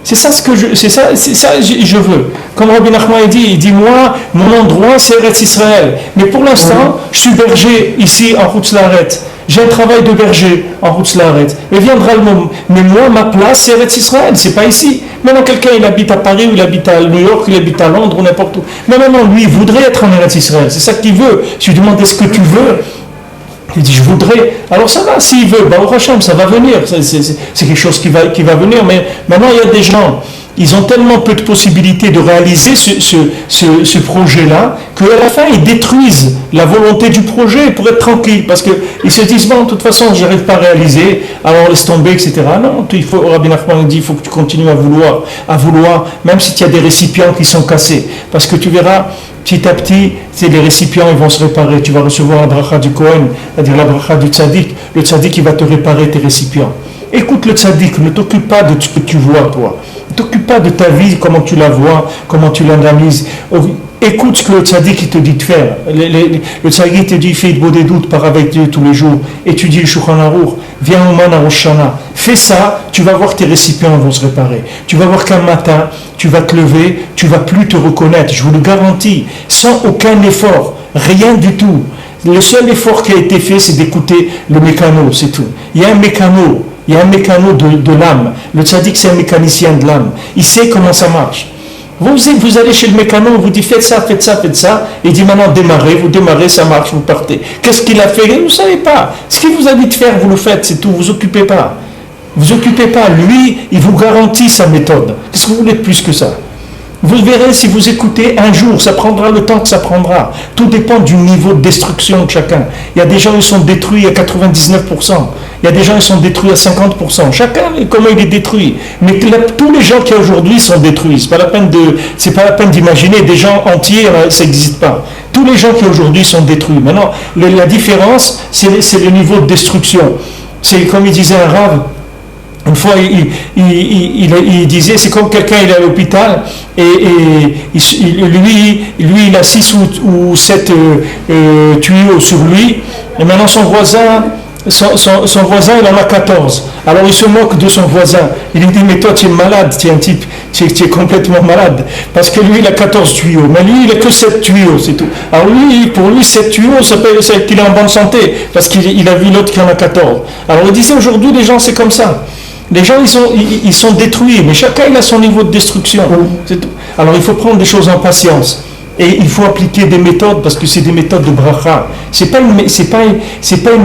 C'est ça je veux. Comme Rabbi Nachman il dit moi, mon endroit c'est Eretz Israël. Mais pour l'instant, je suis berger ici en Chutz La'aretz. J'ai un travail de berger en Chutz La'aretz. Mais viendra le moment. Mais moi, ma place c'est Eretz Israël, c'est pas ici. Maintenant quelqu'un il habite à Paris, ou il habite à New York, il habite à Londres ou n'importe où. Mais maintenant lui, il voudrait être en Eretz Israël. C'est ça qu'il veut. Si je lui demande est-ce que tu veux, il dit je voudrais, alors ça va, s'il veut, au Hachem, ça va venir, c'est quelque chose qui va venir, mais maintenant il y a des gens, ils ont tellement peu de possibilités de réaliser ce projet-là, qu'à la fin ils détruisent la volonté du projet pour être tranquille, parce qu'ils se disent, bon, de toute façon, je n'arrive pas à réaliser, alors laisse tomber, etc. Non, Rabbi Nachman dit, il faut que tu continues à vouloir, même si tu as des récipients qui sont cassés, parce que tu verras, petit à petit, les récipients ils vont se réparer. Tu vas recevoir la bracha du Kohen, c'est-à-dire la bracha du tzaddik. Le tzaddik il va te réparer tes récipients. Écoute le tzaddik, ne t'occupe pas de ce que tu vois toi. Ne t'occupe pas de ta vie, comment tu la vois, comment tu l'analyses. Écoute ce que le tzaddik il te dit de faire. Le tzaddik te dit fais des doutes, pars avec Dieu tous les jours, étudie le Shulchan Aruch, viens au Man à Rosh Hashanah. Fais ça, tu vas voir que tes récipients vont se réparer. Tu vas voir qu'un matin, tu vas te lever, tu ne vas plus te reconnaître, je vous le garantis, sans aucun effort, rien du tout. Le seul effort qui a été fait, c'est d'écouter le mécano, c'est tout. Il y a un mécano de l'âme. Le tzaddik, c'est un mécanicien de l'âme. Il sait comment ça marche. Vous allez chez le mécano, vous dites faites ça, et il dit maintenant vous démarrez, ça marche, vous partez. Qu'est-ce qu'il a fait? Vous ne savez pas. Ce qu'il vous a dit de faire, vous le faites, c'est tout, vous occupez pas. Vous occupez pas, lui, il vous garantit sa méthode. Qu'est-ce que vous voulez de plus que ça? Vous verrez si vous écoutez un jour, ça prendra le temps que ça prendra. Tout dépend du niveau de destruction de chacun. Il y a des gens qui sont détruits à 99%. Il y a des gens qui sont détruits à 50%. Chacun, comment il est détruit. Mais tous les gens qui aujourd'hui sont détruits. C'est pas la peine d'imaginer des gens entiers, ça n'existe pas. Tous les gens qui aujourd'hui sont détruits. Maintenant, la différence, c'est le niveau de destruction. C'est comme il disait un rave. Une fois, il disait, c'est comme quelqu'un, il est à l'hôpital, et lui, il a 6 ou 7 tuyaux sur lui, et maintenant son voisin, il en a 14. Alors il se moque de son voisin. Il lui dit, mais toi, tu es malade, tu es un type, tu es complètement malade, parce que lui, il a 14 tuyaux, mais lui, il n'a que 7 tuyaux, c'est tout. Alors pour lui, 7 tuyaux, ça peut dire qu'il est en bonne santé, parce qu'il a vu l'autre qui en a 14. Alors il disait, aujourd'hui, les gens, c'est comme ça. Les gens, ils sont détruits, mais chacun il a son niveau de destruction. C'est tout. Alors il faut prendre des choses en patience. Et il faut appliquer des méthodes, parce que c'est des méthodes de bracha. C'est pas une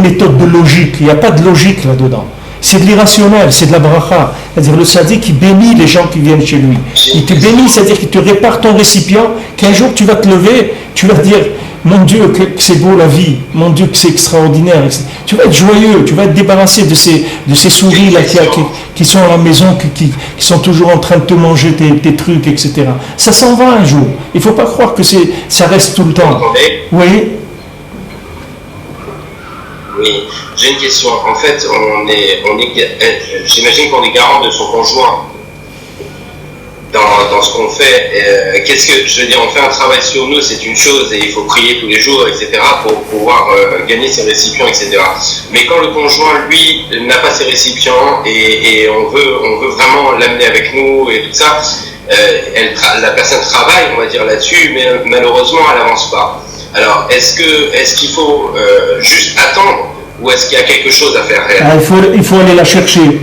méthode de logique, il n'y a pas de logique là-dedans. C'est de l'irrationnel, c'est de la bracha. C'est-à-dire le tzaddik qui bénit les gens qui viennent chez lui. Il te bénit, c'est-à-dire qu'il te répare ton récipient, qu'un jour tu vas te lever, tu vas te dire, mon Dieu, que c'est beau la vie, mon Dieu, que c'est extraordinaire. Tu vas être joyeux, tu vas être débarrassé de ces souris là qui sont à la maison, qui sont toujours en train de te manger tes trucs, etc. Ça s'en va un jour. Il ne faut pas croire que ça reste tout le temps. Oui. Oui, j'ai une question. En fait, j'imagine qu'on est garant de son conjoint. dans ce qu'on fait. Qu'est-ce que je veux dire, on fait un travail sur nous, c'est une chose, et il faut prier tous les jours, etc., pour pouvoir gagner ses récipients, etc. Mais quand le conjoint, lui, n'a pas ses récipients et on veut vraiment l'amener avec nous et tout ça, la personne travaille, on va dire, là-dessus, mais malheureusement, elle n'avance pas. Alors, est-ce qu'il faut juste attendre, ou est-ce qu'il y a quelque chose à faire réellement? Il faut aller la chercher,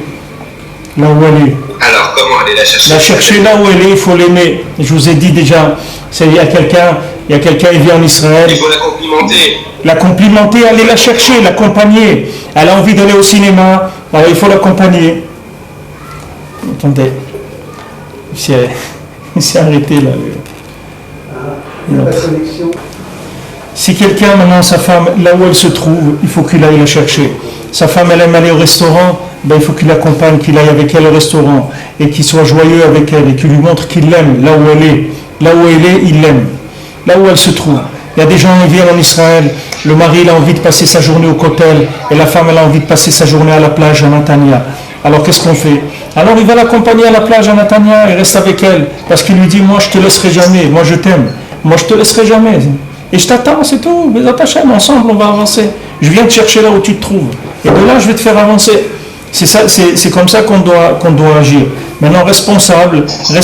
là où elle est. Alors, comment aller la chercher? La chercher là où elle est, il faut l'aimer. Je vous ai dit déjà, il y a quelqu'un, il vit en Israël. Il faut la complimenter. La complimenter, aller la chercher, l'accompagner. Elle a envie d'aller au cinéma, alors il faut l'accompagner. Attendez, il s'est arrêté là. La connexion. Si quelqu'un, maintenant, sa femme, là où elle se trouve, il faut qu'il aille la chercher. Sa femme, elle aime aller au restaurant, il faut qu'il l'accompagne, qu'il aille avec elle au restaurant, et qu'il soit joyeux avec elle, et qu'il lui montre qu'il l'aime, là où elle est. Là où elle est, il l'aime. Là où elle se trouve. Il y a des gens qui viennent en Israël, le mari, il a envie de passer sa journée au Kotel, et la femme, elle a envie de passer sa journée à la plage à Netanya. Alors, qu'est-ce qu'on fait? Alors, il va l'accompagner à la plage à Netanya, et reste avec elle, parce qu'il lui dit, moi, je te laisserai jamais, moi, je t'aime, moi, je te laisserai jamais. Et je t'attends, c'est tout. Mais attachez-moi, ensemble, on va avancer. Je viens te chercher là où tu te trouves. Et de là, je vais te faire avancer. C'est ça, c'est comme ça qu'on doit agir. Maintenant, responsable, c'est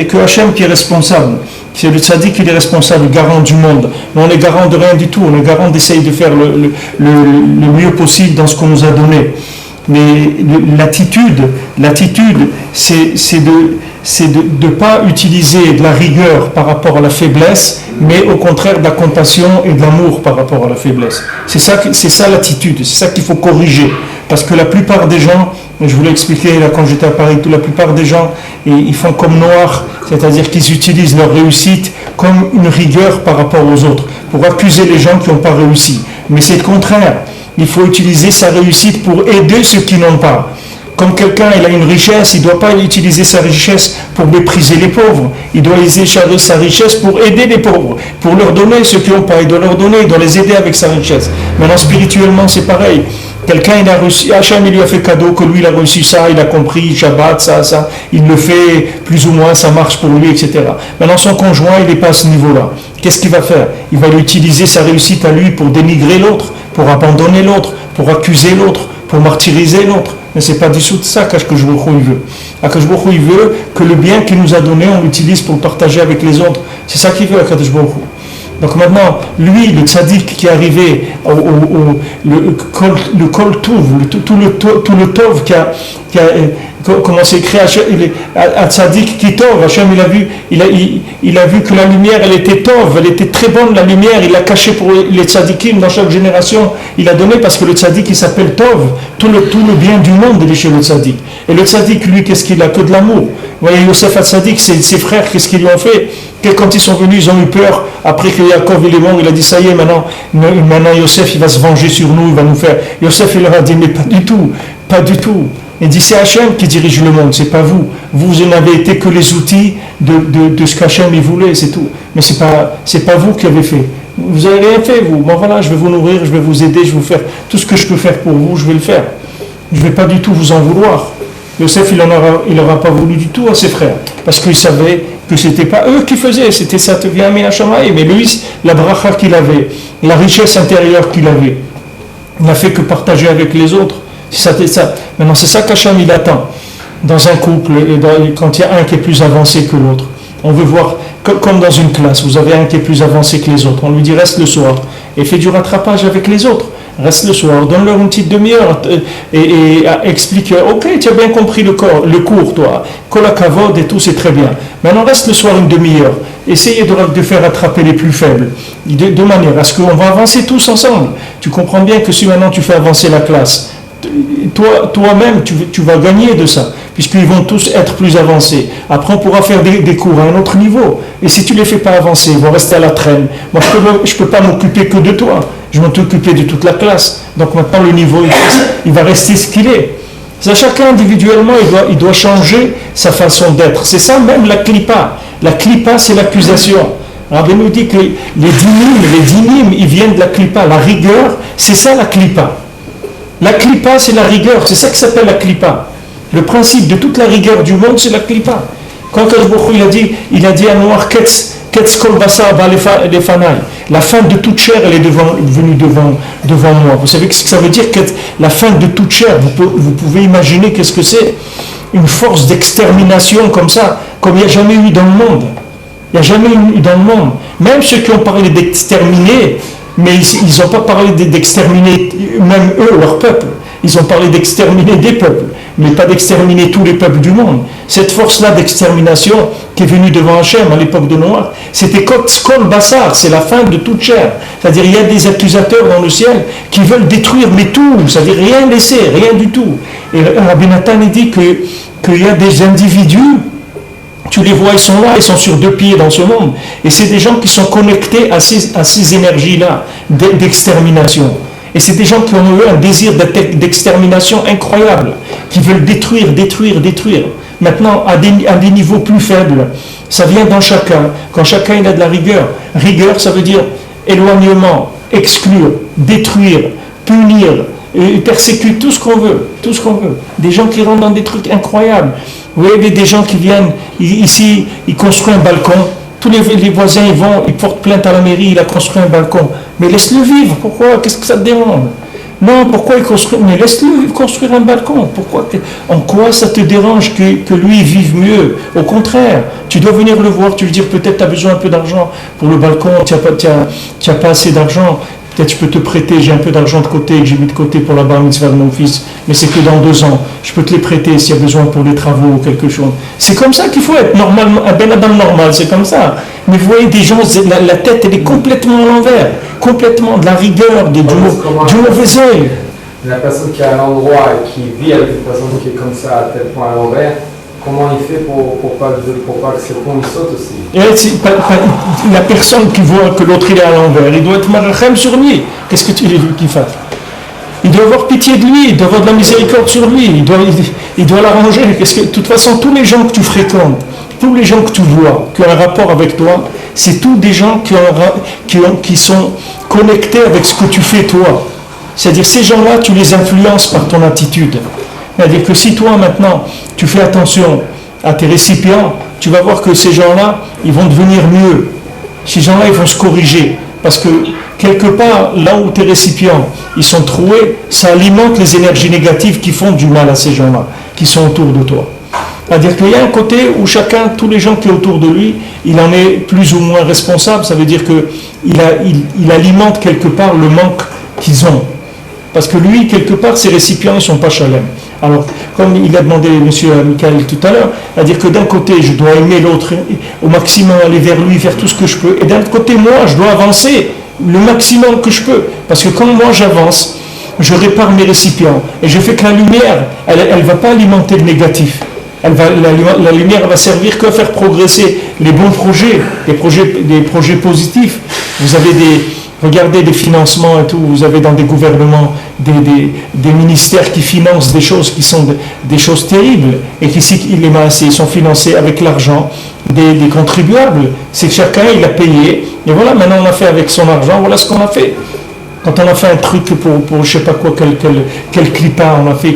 que Hachem qui est responsable. C'est le tzaddik qui est responsable, garant du monde. Mais on est garant de rien du tout. On est garant d'essayer de faire le mieux possible dans ce qu'on nous a donné. Mais l'attitude, c'est de ne pas utiliser de la rigueur par rapport à la faiblesse, mais au contraire de la compassion et de l'amour par rapport à la faiblesse. C'est ça l'attitude, c'est ça qu'il faut corriger. Parce que la plupart des gens, je vous l'ai expliqué là quand j'étais à Paris, la plupart des gens, ils font comme noir, c'est-à-dire qu'ils utilisent leur réussite comme une rigueur par rapport aux autres, pour accuser les gens qui n'ont pas réussi. Mais c'est le contraire. Il faut utiliser sa réussite pour aider ceux qui n'ont pas. Comme quelqu'un il a une richesse, il ne doit pas utiliser sa richesse pour mépriser les pauvres. Il doit utiliser sa richesse pour aider les pauvres, pour leur donner ceux qui n'ont pas. Il doit leur donner, il doit les aider avec sa richesse. Maintenant, spirituellement, c'est pareil. Quelqu'un, il a reçu, Hachem, il lui a fait cadeau, que lui, il a reçu ça, il a compris, Shabbat, ça, il le fait plus ou moins, ça marche pour lui, etc. Maintenant, son conjoint, il n'est pas à ce niveau-là. Qu'est-ce qu'il va faire? Il va utiliser sa réussite à lui pour dénigrer l'autre, pour abandonner l'autre, pour accuser l'autre, pour martyriser l'autre. Mais ce n'est pas du tout ça qu'Akash Baruch Hu veut. Akash Baruch Hu veut que le bien qu'il nous a donné, on l'utilise pour le partager avec les autres. C'est ça qu'il veut, Akash Baruch Hu. Donc maintenant, lui, le tzaddik qui est arrivé le kol touv, tout le tov qui a comment c'est écrit, à tzaddik qui tov, Hachem il a vu que la lumière elle était tov, elle était très bonne la lumière, il l'a cachée pour les tzaddikim dans chaque génération, il a donné parce que le tzaddik il s'appelle tov, tout le bien du monde il est chez le tzaddik. Et le tzaddik lui qu'est-ce qu'il a? Que de l'amour. Vous voyez Yosef Hatzadik, ses frères qu'est-ce qu'ils lui ont fait? Que quand ils sont venus, ils ont eu peur. Après que Yaakov il est mort, il a dit ça y est, maintenant Yosef il va se venger sur nous, il va nous faire. Yosef il leur a dit mais pas du tout. Il dit c'est Hachem qui dirige le monde, c'est pas vous. Vous n'avez été que les outils de ce qu'Hachem il voulait, c'est tout. Mais c'est pas vous qui avez fait. Vous n'avez rien fait vous. Bon voilà, je vais vous nourrir, je vais vous aider, je vais vous faire tout ce que je peux faire pour vous, je vais le faire. Je ne vais pas du tout vous en vouloir. Yosef, il n'aura pas voulu du tout à ses frères, parce qu'il savait que ce n'était pas eux qui faisaient, c'était ça te vient Mina Shamaï, mais lui, la bracha qu'il avait, la richesse intérieure qu'il avait, il n'a fait que partager avec les autres. C'est ça. Maintenant, c'est ça qu'Hachem il attend dans un couple, quand il y a un qui est plus avancé que l'autre. On veut voir, comme dans une classe, vous avez un qui est plus avancé que les autres, on lui dit reste le soir, et fais du rattrapage avec les autres. Reste le soir, donne-leur une petite demi-heure et explique, ok, tu as bien compris le cours, toi, kolakavod et tout, c'est très bien. Maintenant, reste le soir une demi-heure. Essayez de faire attraper les plus faibles, de manière à ce qu'on va avancer tous ensemble. Tu comprends bien que si maintenant tu fais avancer la classe, toi-même, tu vas gagner de ça, puisqu'ils vont tous être plus avancés. Après, on pourra faire des cours à un autre niveau. Et si tu ne les fais pas avancer, ils vont rester à la traîne. Moi, je ne peux pas m'occuper que de toi. Je vais m'occuper de toute la classe. Donc maintenant, le niveau, il va rester ce qu'il est. Ça, chacun individuellement, il doit changer sa façon d'être. C'est ça même la klipa. La klipa, c'est l'accusation. Rabbi nous dit que les dynim, ils viennent de la klipa. La rigueur, c'est ça la klipa. La klipa, c'est la rigueur, c'est ça qui s'appelle la klipa. Le principe de toute la rigueur du monde, c'est la klipa. Quand il a dit à Noir, Ketz kol basar lefanai. La fin de toute chair, elle est venue devant moi. Vous savez ce que ça veut dire, la fin de toute chair? Vous pouvez imaginer qu'est-ce que c'est? Une force d'extermination comme ça, comme il n'y a jamais eu dans le monde. Il n'y a jamais eu dans le monde. Même ceux qui ont parlé d'exterminer, mais ils n'ont pas parlé d'exterminer même eux, leur peuple. Ils ont parlé d'exterminer des peuples, mais pas d'exterminer tous les peuples du monde. Cette force-là d'extermination qui est venue devant Hachem à l'époque de Noir, c'était Kol Bassar, c'est la fin de toute chair. C'est-à-dire il y a des accusateurs dans le ciel qui veulent détruire, mais tout, c'est-à-dire rien laisser, rien du tout. Et Rabbi Nathan dit qu'il y a des individus, tu les vois, ils sont là, ils sont sur deux pieds dans ce monde. Et c'est des gens qui sont connectés à ces énergies-là d'extermination. Et c'est des gens qui ont eu un désir d'extermination incroyable, qui veulent détruire. Maintenant, à des niveaux plus faibles, ça vient dans chacun. Quand chacun il a de la rigueur. Rigueur, ça veut dire éloignement, exclure, détruire, punir, persécuter, tout ce qu'on veut. Des gens qui rentrent dans des trucs incroyables. Vous voyez des gens qui viennent ici, ils construisent un balcon. Tous les voisins, ils portent plainte à la mairie, il a construit un balcon. Mais laisse-le vivre, pourquoi? Qu'est-ce que ça te dérange? Non, pourquoi il construit? Mais laisse-le construire un balcon. Pourquoi? En quoi ça te dérange que lui vive mieux? Au contraire, tu dois venir le voir, tu lui dire peut-être tu as besoin un peu d'argent pour le balcon, tu n'as pas assez d'argent. Peut-être je peux te prêter, j'ai un peu d'argent de côté que j'ai mis de côté pour la bar mitzvah de mon fils, mais c'est que dans 2 ans. Je peux te les prêter s'il y a besoin pour les travaux ou quelque chose. C'est comme ça qu'il faut être, normalement, un ben adam normal, c'est comme ça. Mais vous voyez des gens, la tête elle est complètement à l'envers, complètement de la rigueur, du mauvais œil. La personne qui est à l'endroit et qui vit avec une personne qui est comme ça à tel point à l'envers, comment il fait pour pas que ce pont il saute aussi? La personne qui voit que l'autre il est à l'envers, il doit être marachem sur lui. Qu'est-ce que tu veux qu'il fasse? Il doit avoir pitié de lui, il doit avoir de la miséricorde sur lui, il doit l'arranger. De toute façon, tous les gens que tu fréquentes, tous les gens que tu vois, qui ont un rapport avec toi, c'est tous des gens qui sont connectés avec ce que tu fais toi. C'est-à-dire ces gens-là, tu les influences par ton attitude. C'est-à-dire que si toi maintenant, tu fais attention à tes récipients, tu vas voir que ces gens-là, ils vont devenir mieux. Ces gens-là, ils vont se corriger. Parce que quelque part, là où tes récipients, ils sont troués, ça alimente les énergies négatives qui font du mal à ces gens-là, qui sont autour de toi. C'est-à-dire qu'il y a un côté où chacun, tous les gens qui sont autour de lui, il en est plus ou moins responsable. Ça veut dire qu'il alimente quelque part le manque qu'ils ont. Parce que lui, quelque part, ses récipients, ils ne sont pas chalem. Alors, comme il a demandé M. Michael tout à l'heure, à dire que d'un côté, je dois aimer l'autre au maximum, aller vers lui, faire tout ce que je peux, et d'un autre côté, moi, je dois avancer le maximum que je peux. Parce que quand moi, j'avance, je répare mes récipients, et je fais que la lumière, elle ne va pas alimenter le négatif. La lumière va servir qu'à faire progresser les bons projets, des projets positifs. Vous avez regardez des financements et tout, vous avez dans des gouvernements des ministères qui financent des choses qui sont des choses terribles et qui ils sont financés avec l'argent des contribuables. C'est que chacun il a payé et voilà, maintenant on a fait avec son argent, voilà ce qu'on a fait. Quand on a fait un truc pour je sais pas quoi, quel clipa on a fait,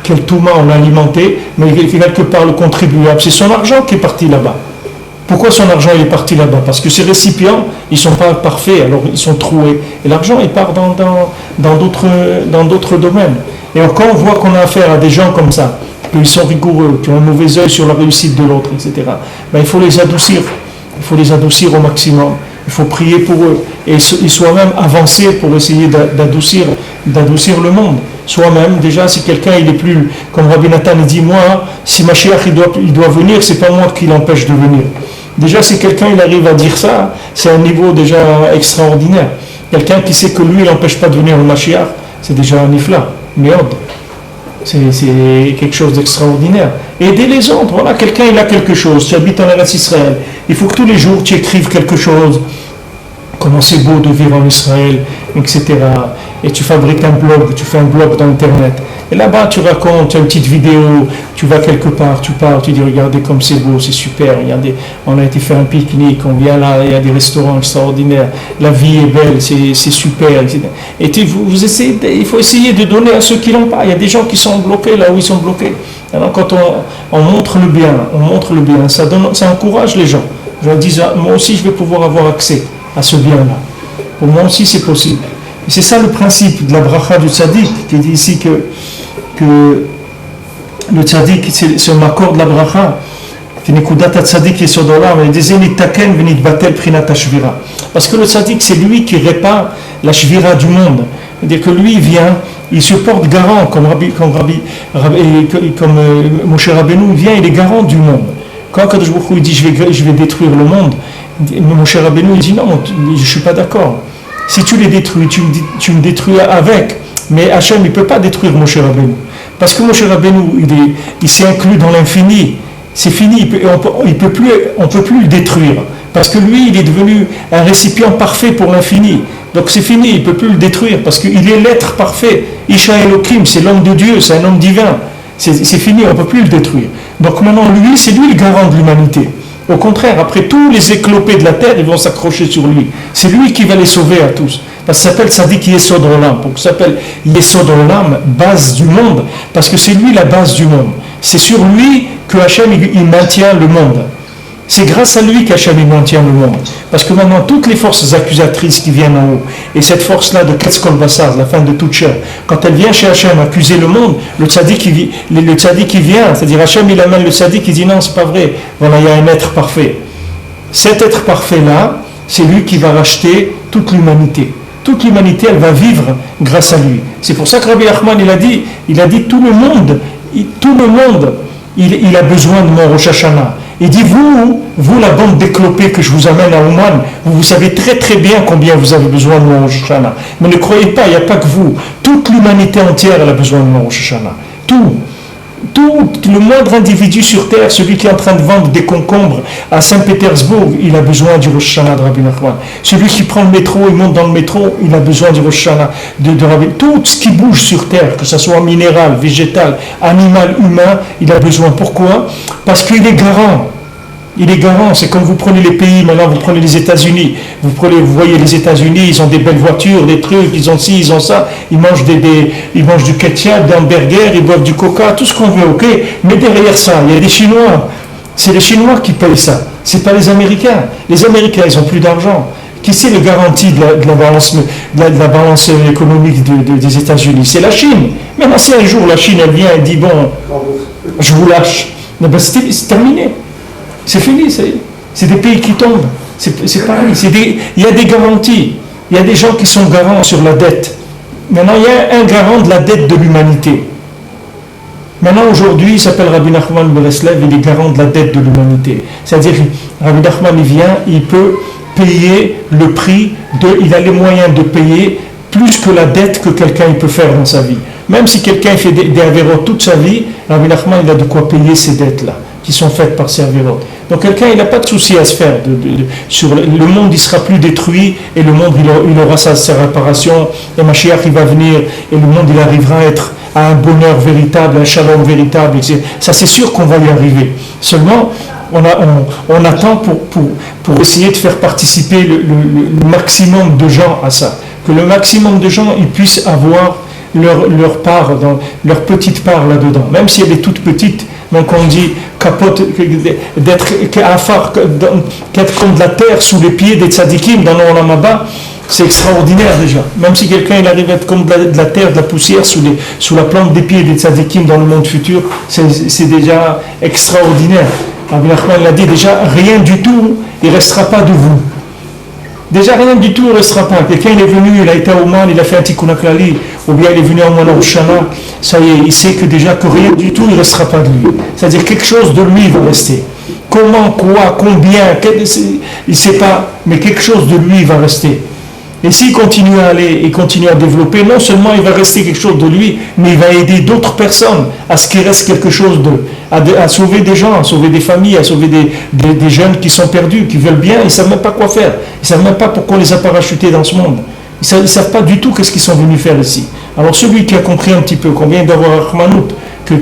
quel touma on a alimenté, mais quelque part le contribuable, c'est son argent qui est parti là-bas. Pourquoi son argent il est parti là-bas? Parce que ses récipients, ils ne sont pas parfaits, alors ils sont troués. Et l'argent, il part dans d'autres domaines. Et quand on voit qu'on a affaire à des gens comme ça, qu'ils sont rigoureux, qui ont un mauvais œil sur la réussite de l'autre, etc., ben, il faut les adoucir. Il faut les adoucir au maximum. Il faut prier pour eux. Et soi-même avancer pour essayer d'adoucir le monde. Soi-même, déjà, si quelqu'un il est plus, comme Rabbi Nathan dit, moi, si Mashiach il doit venir, c'est pas moi qui l'empêche de venir. Déjà, si quelqu'un il arrive à dire ça, c'est un niveau déjà extraordinaire. Quelqu'un qui sait que lui, il n'empêche pas de venir au Mashiach, c'est déjà un ifla, méod. C'est quelque chose d'extraordinaire. Aider les autres, voilà, quelqu'un il a quelque chose, tu habites en Eretz Israël, il faut que tous les jours tu écrives quelque chose, comment c'est beau de vivre en Israël, etc. Et tu fabriques un blog, tu fais un blog dans Internet. Et là-bas, tu racontes, tu as une petite vidéo, tu Tu vas quelque part, tu parles, tu dis regardez comme c'est beau, c'est super, on a été faire un pique-nique, on vient là, il y a des restaurants extraordinaires, la vie est belle, c'est super, etc. Et vous essayez, il faut essayer de donner à ceux qui l'ont pas. Il y a des gens qui sont bloqués là où ils sont bloqués. Alors quand on montre le bien, ça encourage les gens. Je leur dis, moi aussi je vais pouvoir avoir accès à ce bien-là. Pour moi aussi c'est possible. Et c'est ça le principe de la bracha du tzaddik, qui dit ici que le tzaddik, c'est un accord de la bracha. Parce que le tzaddik, c'est lui qui répare la shvira du monde. C'est-à-dire que lui vient, il se porte garant, comme Moshe Rabbeinu vient, il est garant du monde. Quand Kadosh Baruch Hu dit je vais détruire le monde, Moshe Rabbeinu il dit non, je ne suis pas d'accord. Si tu les détruis, tu me détruis avec. Mais Hachem, il ne peut pas détruire Moshe Rabbeinu. Parce que Moshe Rabbeinu, il s'est inclus dans l'infini. C'est fini, on ne peut plus le détruire. Parce que lui, il est devenu un récipient parfait pour l'infini. Donc c'est fini, il ne peut plus le détruire. Parce qu'il est l'être parfait. Isha Elohim, c'est l'homme de Dieu, c'est un homme divin. C'est fini, on ne peut plus le détruire. Donc maintenant, c'est lui le garant de l'humanité. Au contraire, après tous les éclopés de la terre, ils vont s'accrocher sur lui. C'est lui qui va les sauver à tous. Parce que ça s'appelle Tzadik Yesod Olam. Pourquoi ça s'appelle Yesod Olam, base du monde? Parce que c'est lui la base du monde. C'est sur lui que Hachem il maintient le monde. C'est grâce à lui qu'Hachem il maintient le monde. Parce que maintenant, toutes les forces accusatrices qui viennent en haut, et cette force-là de Ketz Kol Basar, la fin de toute chair, quand elle vient chez Hachem accuser le monde, le tzaddik qui vient, c'est-à-dire Hachem il amène le tzaddik, il dit non, c'est pas vrai. Voilà, il y a un être parfait. Cet être parfait-là, c'est lui qui va racheter toute l'humanité. Toute l'humanité, elle va vivre grâce à lui. C'est pour ça que Rabbi Nachman, il a dit tout le monde, il a besoin de mon Rosh Hashanah. Il dit, vous la bande d'éclopés que je vous amène à Ouman, vous savez très très bien combien vous avez besoin de mon Rosh Hashanah. Mais ne croyez pas, il n'y a pas que vous. Toute l'humanité entière, elle a besoin de mon Rosh Hashanah. Tout le moindre individu sur terre, celui qui est en train de vendre des concombres à Saint-Pétersbourg, il a besoin du Rosh Hashanah de Rabbi Nachman. Celui qui prend le métro, il monte dans le métro, il a besoin du Rosh Hashanah de Rabbi. Tout ce qui bouge sur terre, que ce soit minéral, végétal, animal, humain, il a besoin. Pourquoi? Parce qu'il est garant. Il est garant, c'est comme vous prenez les pays, maintenant vous prenez les États-Unis, vous voyez les États-Unis, ils ont des belles voitures, des trucs, ils ont ci, ils ont ça, ils mangent du ketchup, des hamburgers, ils boivent du coca, tout ce qu'on veut, ok, mais derrière ça, il y a des Chinois, c'est les Chinois qui payent ça, c'est pas les Américains. Les Américains, ils ont plus d'argent. Qui c'est le garantie de la balance économique des États-Unis? C'est la Chine. Maintenant, si un jour la Chine, elle vient et dit, bon, je vous lâche, ben c'est terminé. C'est fini, c'est des pays qui tombent. C'est pareil, il y a des garanties. Il y a des gens qui sont garants sur la dette. Maintenant, il y a un garant de la dette de l'humanité. Maintenant, aujourd'hui, il s'appelle Rabbi Nachman Breslev, il est garant de la dette de l'humanité. C'est-à-dire, Rabbi Nachman, il vient, il peut payer le prix, il a les moyens de payer plus que la dette que quelqu'un il peut faire dans sa vie. Même si quelqu'un fait des avérotes toute sa vie, Rabbi Nachman, il a de quoi payer ces dettes-là, qui sont faites par ces avérotes. Donc quelqu'un, il n'a pas de souci à se faire. Sur le monde, il sera plus détruit, et le monde, il aura sa réparation, et Mashiach, il va venir, et le monde, il arrivera à un bonheur véritable, un shalom véritable. Ça, c'est sûr qu'on va y arriver. Seulement, on attend pour essayer de faire participer le maximum de gens à ça. Que le maximum de gens, ils puissent avoir leur part, leur petite part là-dedans. Même si elle est toute petite, donc on dit capote, d'être comme de la terre sous les pieds des tzadikim dans le Olam Haba, c'est extraordinaire déjà. Même si quelqu'un il arrive à être comme de la terre, de la poussière sous la plante des pieds des tzadikim dans le monde futur, c'est déjà extraordinaire. Rabbi Nachman l'a dit déjà, rien du tout, il ne restera pas de vous. Déjà rien du tout il ne restera pas. Quelqu'un il est venu, il a été à Ouman, il a fait un tikkun klali, ou bien il est venu à Ouman Rosh Hashanah, ça y est, il sait que déjà que rien du tout il ne restera pas de lui. C'est-à-dire quelque chose de lui va rester. Comment, quoi, combien, il ne sait pas, mais quelque chose de lui va rester. Et s'il continue à aller et continue à développer, non seulement il va rester quelque chose de lui, mais il va aider d'autres personnes à ce qu'il reste quelque chose d'eux, à sauver des gens, à sauver des familles, à sauver des jeunes qui sont perdus, qui veulent bien, ils ne savent même pas quoi faire. Ils ne savent même pas pourquoi on les a parachutés dans ce monde. Ils ne savent pas du tout qu'est-ce qu'ils sont venus faire ici. Alors celui qui a compris un petit peu combien d'avoir Rahmanout que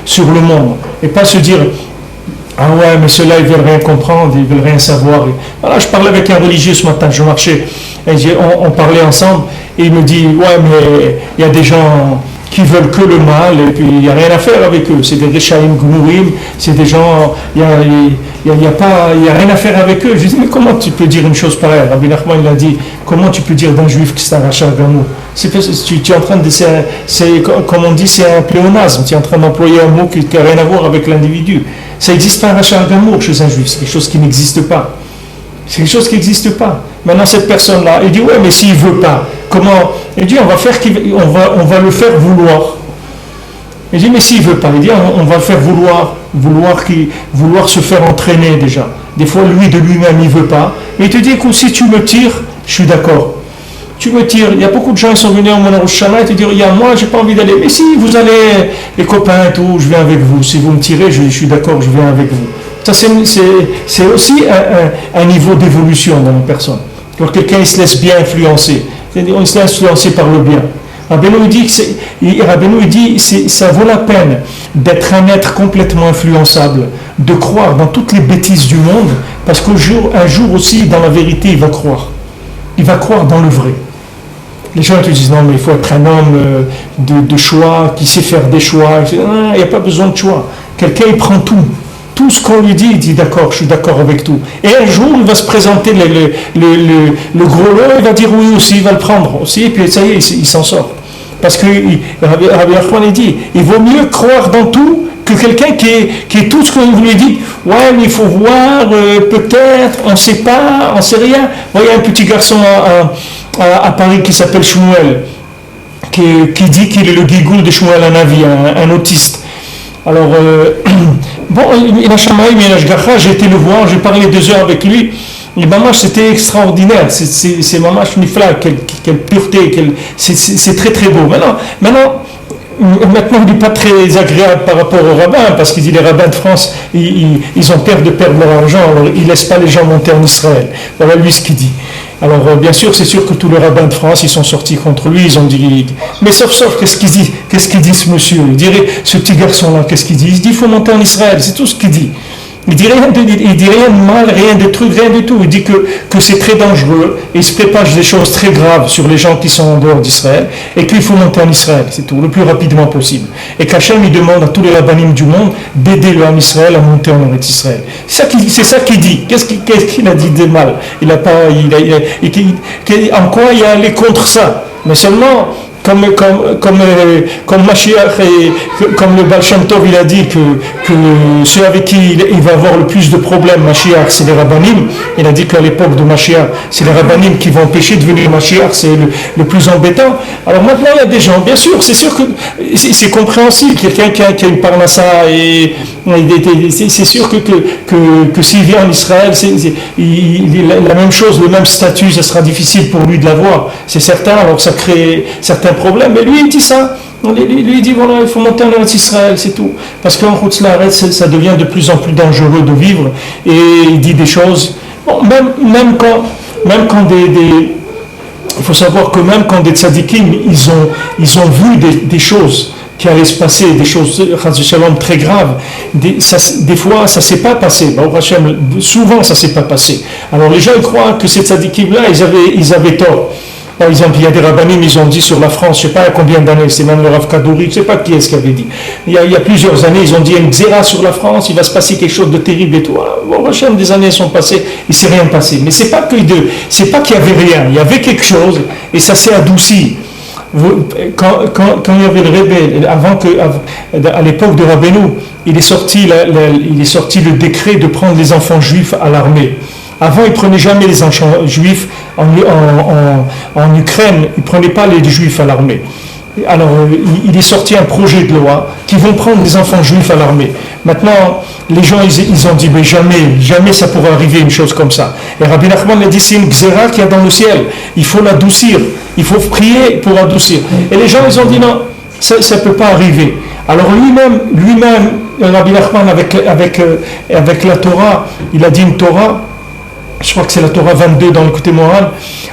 sur le monde, et pas se dire ah ouais, mais ceux-là, ils veulent rien comprendre, ils veulent rien savoir. Voilà, je parlais avec un religieux ce matin, je marchais, et on parlait ensemble, et il me dit, ouais, mais il y a des gens qui veulent que le mal, et puis il n'y a rien à faire avec eux. C'est des Rechaim Gmourim, c'est des gens, il n'y a rien à faire avec eux. Je dis, mais comment tu peux dire une chose pareille? Rabbi Nachman, il a dit, comment tu peux dire d'un juif que c'est un rachat gamour? Tu es en train de, comme on dit, c'est un pléonasme, tu es en train d'employer un mot qui n'a rien à voir avec l'individu. Ça n'existe pas un rachat gamour chez un juif, c'est quelque chose qui n'existe pas. C'est quelque chose qui n'existe pas. Maintenant, cette personne-là, il dit, ouais, mais s'il ne veut pas, comment? Il dit, on va le faire vouloir. Il dit, mais s'il ne veut pas, il dit, on va le faire vouloir se faire entraîner déjà. Des fois, lui, de lui-même, il ne veut pas. Mais il te dit, écoute, si tu me tires, je suis d'accord. Tu me tires. Il y a beaucoup de gens qui sont venus à mon Rosh Hashanah et te dire, moi, j'ai pas envie d'aller. Mais si vous allez, les copains et tout, je viens avec vous. Si vous me tirez, je suis d'accord, je viens avec vous. Ça, c'est aussi un niveau d'évolution dans la personne. Quand quelqu'un il se laisse bien influencer, c'est-à-dire il se laisse influencer par le bien. Rabbeinu dit que ça vaut la peine d'être un être complètement influençable, de croire dans toutes les bêtises du monde, parce qu'un jour aussi, dans la vérité, il va croire. Il va croire dans le vrai. Les gens te disent, non, mais il faut être un homme de choix, qui sait faire des choix. Non, il n'y a pas besoin de choix. Quelqu'un, il prend tout. Tout ce qu'on lui dit, il dit d'accord, je suis d'accord avec tout. Et un jour, il va se présenter le gros lot, il va dire oui aussi, il va le prendre aussi, et puis ça y est, il s'en sort. Parce que Rabbi Nachman dit, il vaut mieux croire dans tout que quelqu'un qui est tout ce qu'on lui dit. Ouais, mais il faut voir, peut-être, on ne sait pas, on ne sait rien. Moi, il y a un petit garçon à Paris qui s'appelle Shmuel, qui dit qu'il est le guigoul de Shmuel Hanavi, un autiste. Alors, il a chamaï, mais il a shgacha, j'ai été le voir, j'ai parlé 2 heures avec lui. Et mamash, c'était extraordinaire, c'est mamash nifla, quelle pureté, c'est très très beau. Maintenant, il n'est pas très agréable par rapport aux rabbins, parce qu'il dit les rabbins de France, ils ont peur de perdre leur argent, alors ils ne laissent pas les gens monter en Israël. Voilà lui ce qu'il dit. Alors bien sûr, c'est sûr que tous les rabbins de France, ils sont sortis contre lui, ils ont dit, mais sauf, qu'est-ce qu'il dit ce monsieur? Il dirait, ce petit garçon-là, qu'est-ce qu'il dit? Il dit, il faut monter en Israël, c'est tout ce qu'il dit. Il dit rien de mal, rien de truc, rien du tout. Il dit que c'est très dangereux et il se prépare des choses très graves sur les gens qui sont en dehors d'Israël et qu'il faut monter en Israël, c'est tout, le plus rapidement possible. Et qu'Hachem, il demande à tous les rabbinim du monde d'aider le Ham Israël à monter en Eretz Israël. C'est ça qu'il dit. Qu'est-ce qu'il a dit de mal? En quoi il a allé contre ça? Mais seulement, comme Mashiach et comme le Baal Shem Tov, il a dit que ceux avec qui il va avoir le plus de problèmes, Mashiach, c'est les rabbanim. Il a dit qu'à l'époque de Mashiach, c'est les rabbanim qui vont empêcher de venir Mashiach, c'est le plus embêtant. Alors maintenant, il y a des gens, bien sûr, c'est sûr que c'est compréhensible, quelqu'un qui a une parnassa, et c'est sûr que s'il vient en Israël, la même chose, le même statut, ça sera difficile pour lui de l'avoir, c'est certain, alors ça crée certains problèmes, mais lui il dit ça, lui il dit voilà, il faut monter en Eretz Israël, c'est tout, parce qu'en Chutz La'aretz ça devient de plus en plus dangereux de vivre, et il dit des choses, bon, même quand il faut savoir que même quand des tzadikim, ils ont vu des choses qui allaient se passer, des choses très graves, des fois ça ne s'est pas passé, souvent ça ne s'est pas passé. Alors les gens ils croient que ces tzadikim-là, ils avaient tort. Par exemple, il y a des rabbinim, ils ont dit sur la France, je ne sais pas combien d'années, c'est même le Rav Kadouri, je ne sais pas qui est-ce qui avait dit. Il y a plusieurs années, ils ont dit, il y a une xéra sur la France, il va se passer quelque chose de terrible et tout. Bon, des années sont passées, il ne s'est rien passé. Mais c'est pas qu'il n'y avait rien, il y avait quelque chose, et ça s'est adouci. Quand il y avait le Rebbe, à l'époque de Rabbeinu, il est sorti le décret de prendre les enfants juifs à l'armée. Avant, ils ne prenaient jamais les enfants juifs en Ukraine, ils ne prenaient pas les juifs à l'armée. Alors, il est sorti un projet de loi qui vont prendre les enfants juifs à l'armée. Maintenant, les gens, ils ont dit, mais jamais ça pourra arriver une chose comme ça. Et Rabbi Nachman a dit, c'est une xéra qu'il y a dans le ciel. Il faut l'adoucir. Il faut prier pour adoucir. Et les gens, ils ont dit, non, ça ne peut pas arriver. Alors lui-même, Rabbi Nachman, avec la Torah, il a dit une Torah, je crois que c'est la Torah 22 dans le côté moral,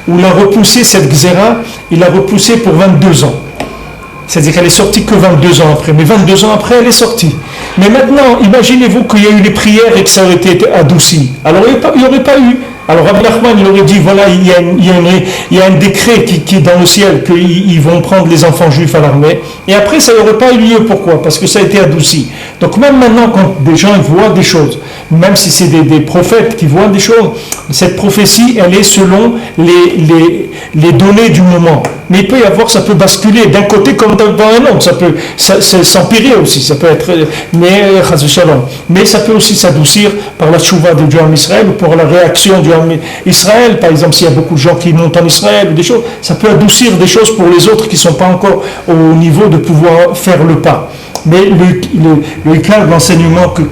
où il a repoussé cette xéra, il l'a repoussé pour 22 ans. C'est-à-dire qu'elle est sortie que 22 ans après. Mais 22 ans après, elle est sortie. Mais maintenant, imaginez-vous qu'il y a eu les prières et que ça aurait été adouci. Alors, il n'y aurait pas eu. Alors, Rabbi Nachman, il aurait dit, voilà, il y a un décret qui est dans le ciel, qu'ils vont prendre les enfants juifs à l'armée. Et après, ça n'aurait pas eu lieu. Pourquoi? Parce que ça a été adouci. Donc, même maintenant, quand des gens voient des choses, même si c'est des prophètes qui voient des choses, cette prophétie, elle est selon les données du moment. Mais il peut y avoir, ça peut basculer d'un côté comme dans un autre, ça peut s'empirer aussi, ça peut être, mais ça peut aussi s'adoucir par la tchouva de Dieu en Israël ou pour la réaction du Israël. Par exemple, s'il y a beaucoup de gens qui montent en Israël ou des choses, ça peut adoucir des choses pour les autres qui ne sont pas encore au niveau de pouvoir faire le pas. Mais le cadre, l'enseignement que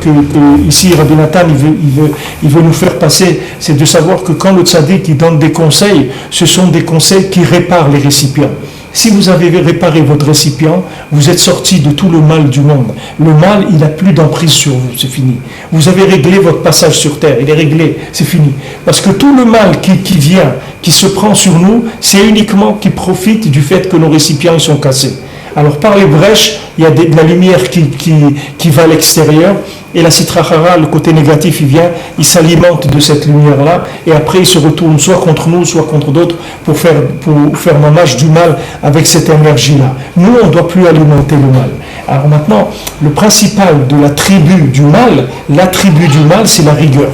ici Rabbi Nathan il veut nous faire passer, c'est de savoir que quand le tzaddik il donne des conseils, ce sont des conseils qui réparent les récipients. Si vous avez réparé votre récipient, vous êtes sorti de tout le mal du monde. Le mal, il n'a plus d'emprise sur vous, c'est fini. Vous avez réglé votre passage sur terre, il est réglé, c'est fini. Parce que tout le mal qui vient, qui se prend sur nous, c'est uniquement qui profite du fait que nos récipients ils sont cassés. Alors par les brèches, il y a de la lumière qui va à l'extérieur, et la Sitra Achara, le côté négatif, il vient, il s'alimente de cette lumière-là, et après il se retourne soit contre nous, soit contre d'autres, pour faire mamage du mal avec cette énergie-là. Nous, on ne doit plus alimenter le mal. Alors maintenant, le principal de la tribu du mal, c'est la rigueur.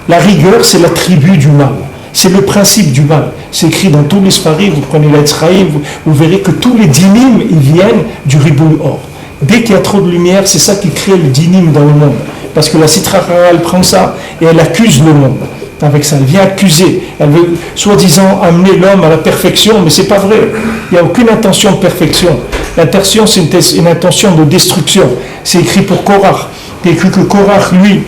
La rigueur, c'est la tribu du mal. C'est le principe du mal. C'est écrit dans tous les Sfarim, vous prenez l'Etzraïm, vous verrez que tous les dinim, ils viennent du riboul or. Dès qu'il y a trop de lumière, c'est ça qui crée le dinim dans le monde. Parce que la Sitra Achara, elle prend ça et elle accuse le monde. Avec ça, elle vient accuser. Elle veut, soi-disant, amener l'homme à la perfection, mais c'est pas vrai. Il n'y a aucune intention de perfection. L'intention, c'est une intention de destruction. C'est écrit pour Korach. Il est écrit que Korach, lui,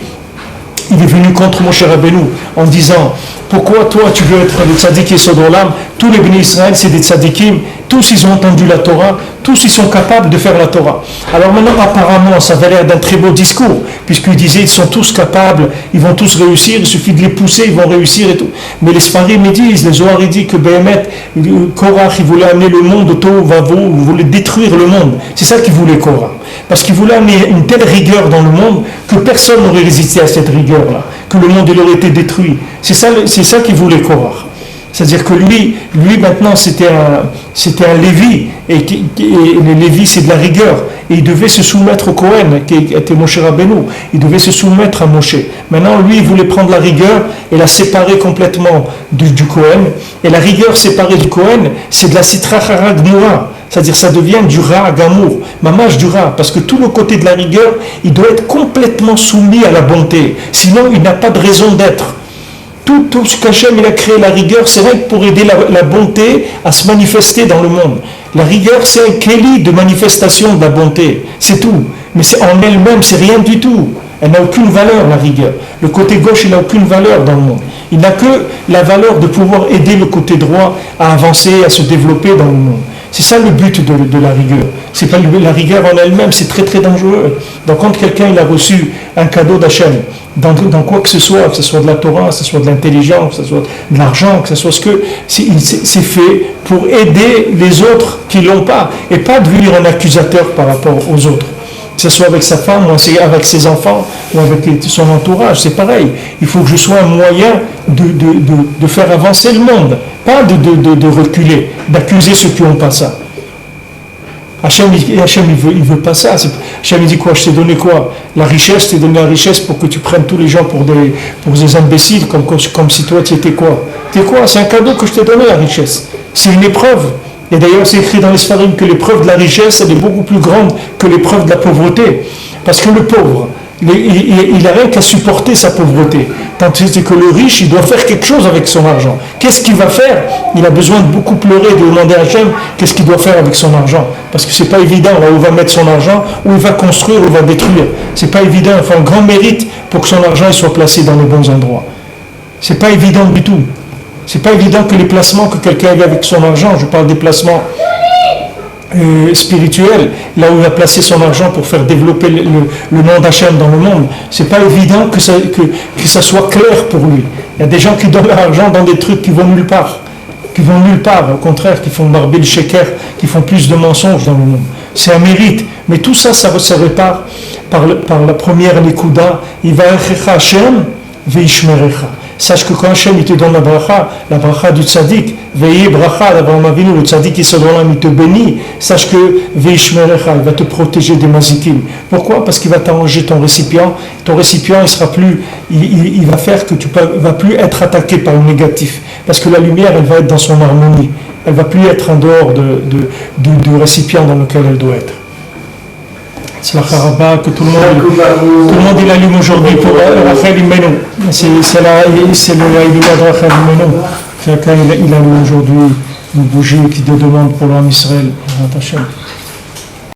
il est venu contre Moshe Rabbeinu en disant pourquoi toi tu veux être le tzaddik Yesod Olam? Tous les bénis Israël c'est des tzaddikim, tous ils ont entendu la Torah, tous ils sont capables de faire la Torah. Alors maintenant apparemment ça avait l'air d'un très beau discours, puisqu'il disait ils sont tous capables, ils vont tous réussir, il suffit de les pousser, ils vont réussir et tout. Mais les Sfarim ils disent, les Zohar ils disent que Behemet, Korach il voulait amener le monde au Tohu Vavohu, il voulait détruire le monde. C'est ça qu'il voulait Korach. Parce qu'il voulait amener une telle rigueur dans le monde que personne n'aurait résisté à cette rigueur-là, que le monde il aurait été détruit. C'est ça qu'il voulait Korach. C'est-à-dire que lui maintenant c'était un Lévi, et les Lévis c'est de la rigueur, et il devait se soumettre au Kohen, qui était Moshe Rabbeinu, il devait se soumettre à Moshe. Maintenant lui il voulait prendre la rigueur et la séparer complètement du Kohen, et la rigueur séparée du Kohen, c'est de la Sitra Achara Gmura. C'est-à-dire ça devient du Ra Gamour, mamage du Ra, parce que tout le côté de la rigueur, il doit être complètement soumis à la bonté, sinon il n'a pas de raison d'être. Tout ce qu'Hachem il a créé la rigueur, c'est vrai que pour aider la bonté à se manifester dans le monde. La rigueur, c'est un kéli de manifestation de la bonté, c'est tout. Mais en elle-même, c'est rien du tout. Elle n'a aucune valeur, la rigueur. Le côté gauche, il n'a aucune valeur dans le monde. Il n'a que la valeur de pouvoir aider le côté droit à avancer, à se développer dans le monde. C'est ça le but de la rigueur. C'est pas la rigueur en elle-même, c'est très très dangereux. Donc quand quelqu'un il a reçu un cadeau d'Hachem, dans quoi que ce soit de la Torah, que ce soit de l'intelligence, que ce soit de l'argent, que ce soit ce que c'est fait pour aider les autres qui l'ont pas, et pas devenir un accusateur par rapport aux autres. Que ce soit avec sa femme, ou avec ses enfants, ou avec son entourage, c'est pareil. Il faut que je sois un moyen de faire avancer le monde, pas de reculer, d'accuser ceux qui n'ont pas ça. Hachem il veut pas ça. Hachem il dit quoi? Je t'ai donné quoi? La richesse, je t'ai donné la richesse pour que tu prennes tous les gens pour des imbéciles, comme si toi tu étais quoi? T'es quoi? C'est un cadeau que je t'ai donné, la richesse. C'est une épreuve. Et d'ailleurs, c'est écrit dans les Sfarim que l'épreuve de la richesse, elle est beaucoup plus grande que l'épreuve de la pauvreté. Parce que le pauvre, il n'a rien qu'à supporter sa pauvreté. Tandis que le riche, il doit faire quelque chose avec son argent. Qu'est-ce qu'il va faire? Il a besoin de beaucoup pleurer, de demander à Hachem qu'est-ce qu'il doit faire avec son argent. Parce que ce n'est pas évident là où il va mettre son argent, où il va construire, où il va détruire. Ce n'est pas évident, il faut un grand mérite pour que son argent il soit placé dans les bons endroits. Ce n'est pas évident du tout. C'est pas évident que les placements que quelqu'un a avec son argent, je parle des placements spirituels, là où il a placé son argent pour faire développer le nom d'Hachem dans le monde, c'est pas évident que ça soit clair pour lui. Il y a des gens qui donnent leur argent dans des trucs qui vont nulle part. qui vont nulle part, au contraire, qui font barbil sheker, qui font plus de mensonges dans le monde. C'est un mérite. Mais tout ça, ça se répare par la première Nekuda. Yivarechecha Hashem veishmerecha. Sache que quand Hashem il te donne la bracha du tzaddik, veillez bracha d'Abraham Avinu, le tzaddik qui se donne, il te bénit. Sache que veishmerecha, il va te protéger des mazikim. Pourquoi? Parce qu'il va t'arranger ton récipient. Ton récipient, il sera plus, il va faire que tu ne vas plus être attaqué par le négatif. Parce que la lumière, elle va être dans son harmonie. Elle ne va plus être en dehors du récipient dans lequel elle doit être. C'est la Haraba que tout le monde il allume aujourd'hui pour Rachel Imenu. C'est le Haïdoula de Rachel Imenu. Chacun il allume aujourd'hui une bougie qui te demande pour l'homme Israël.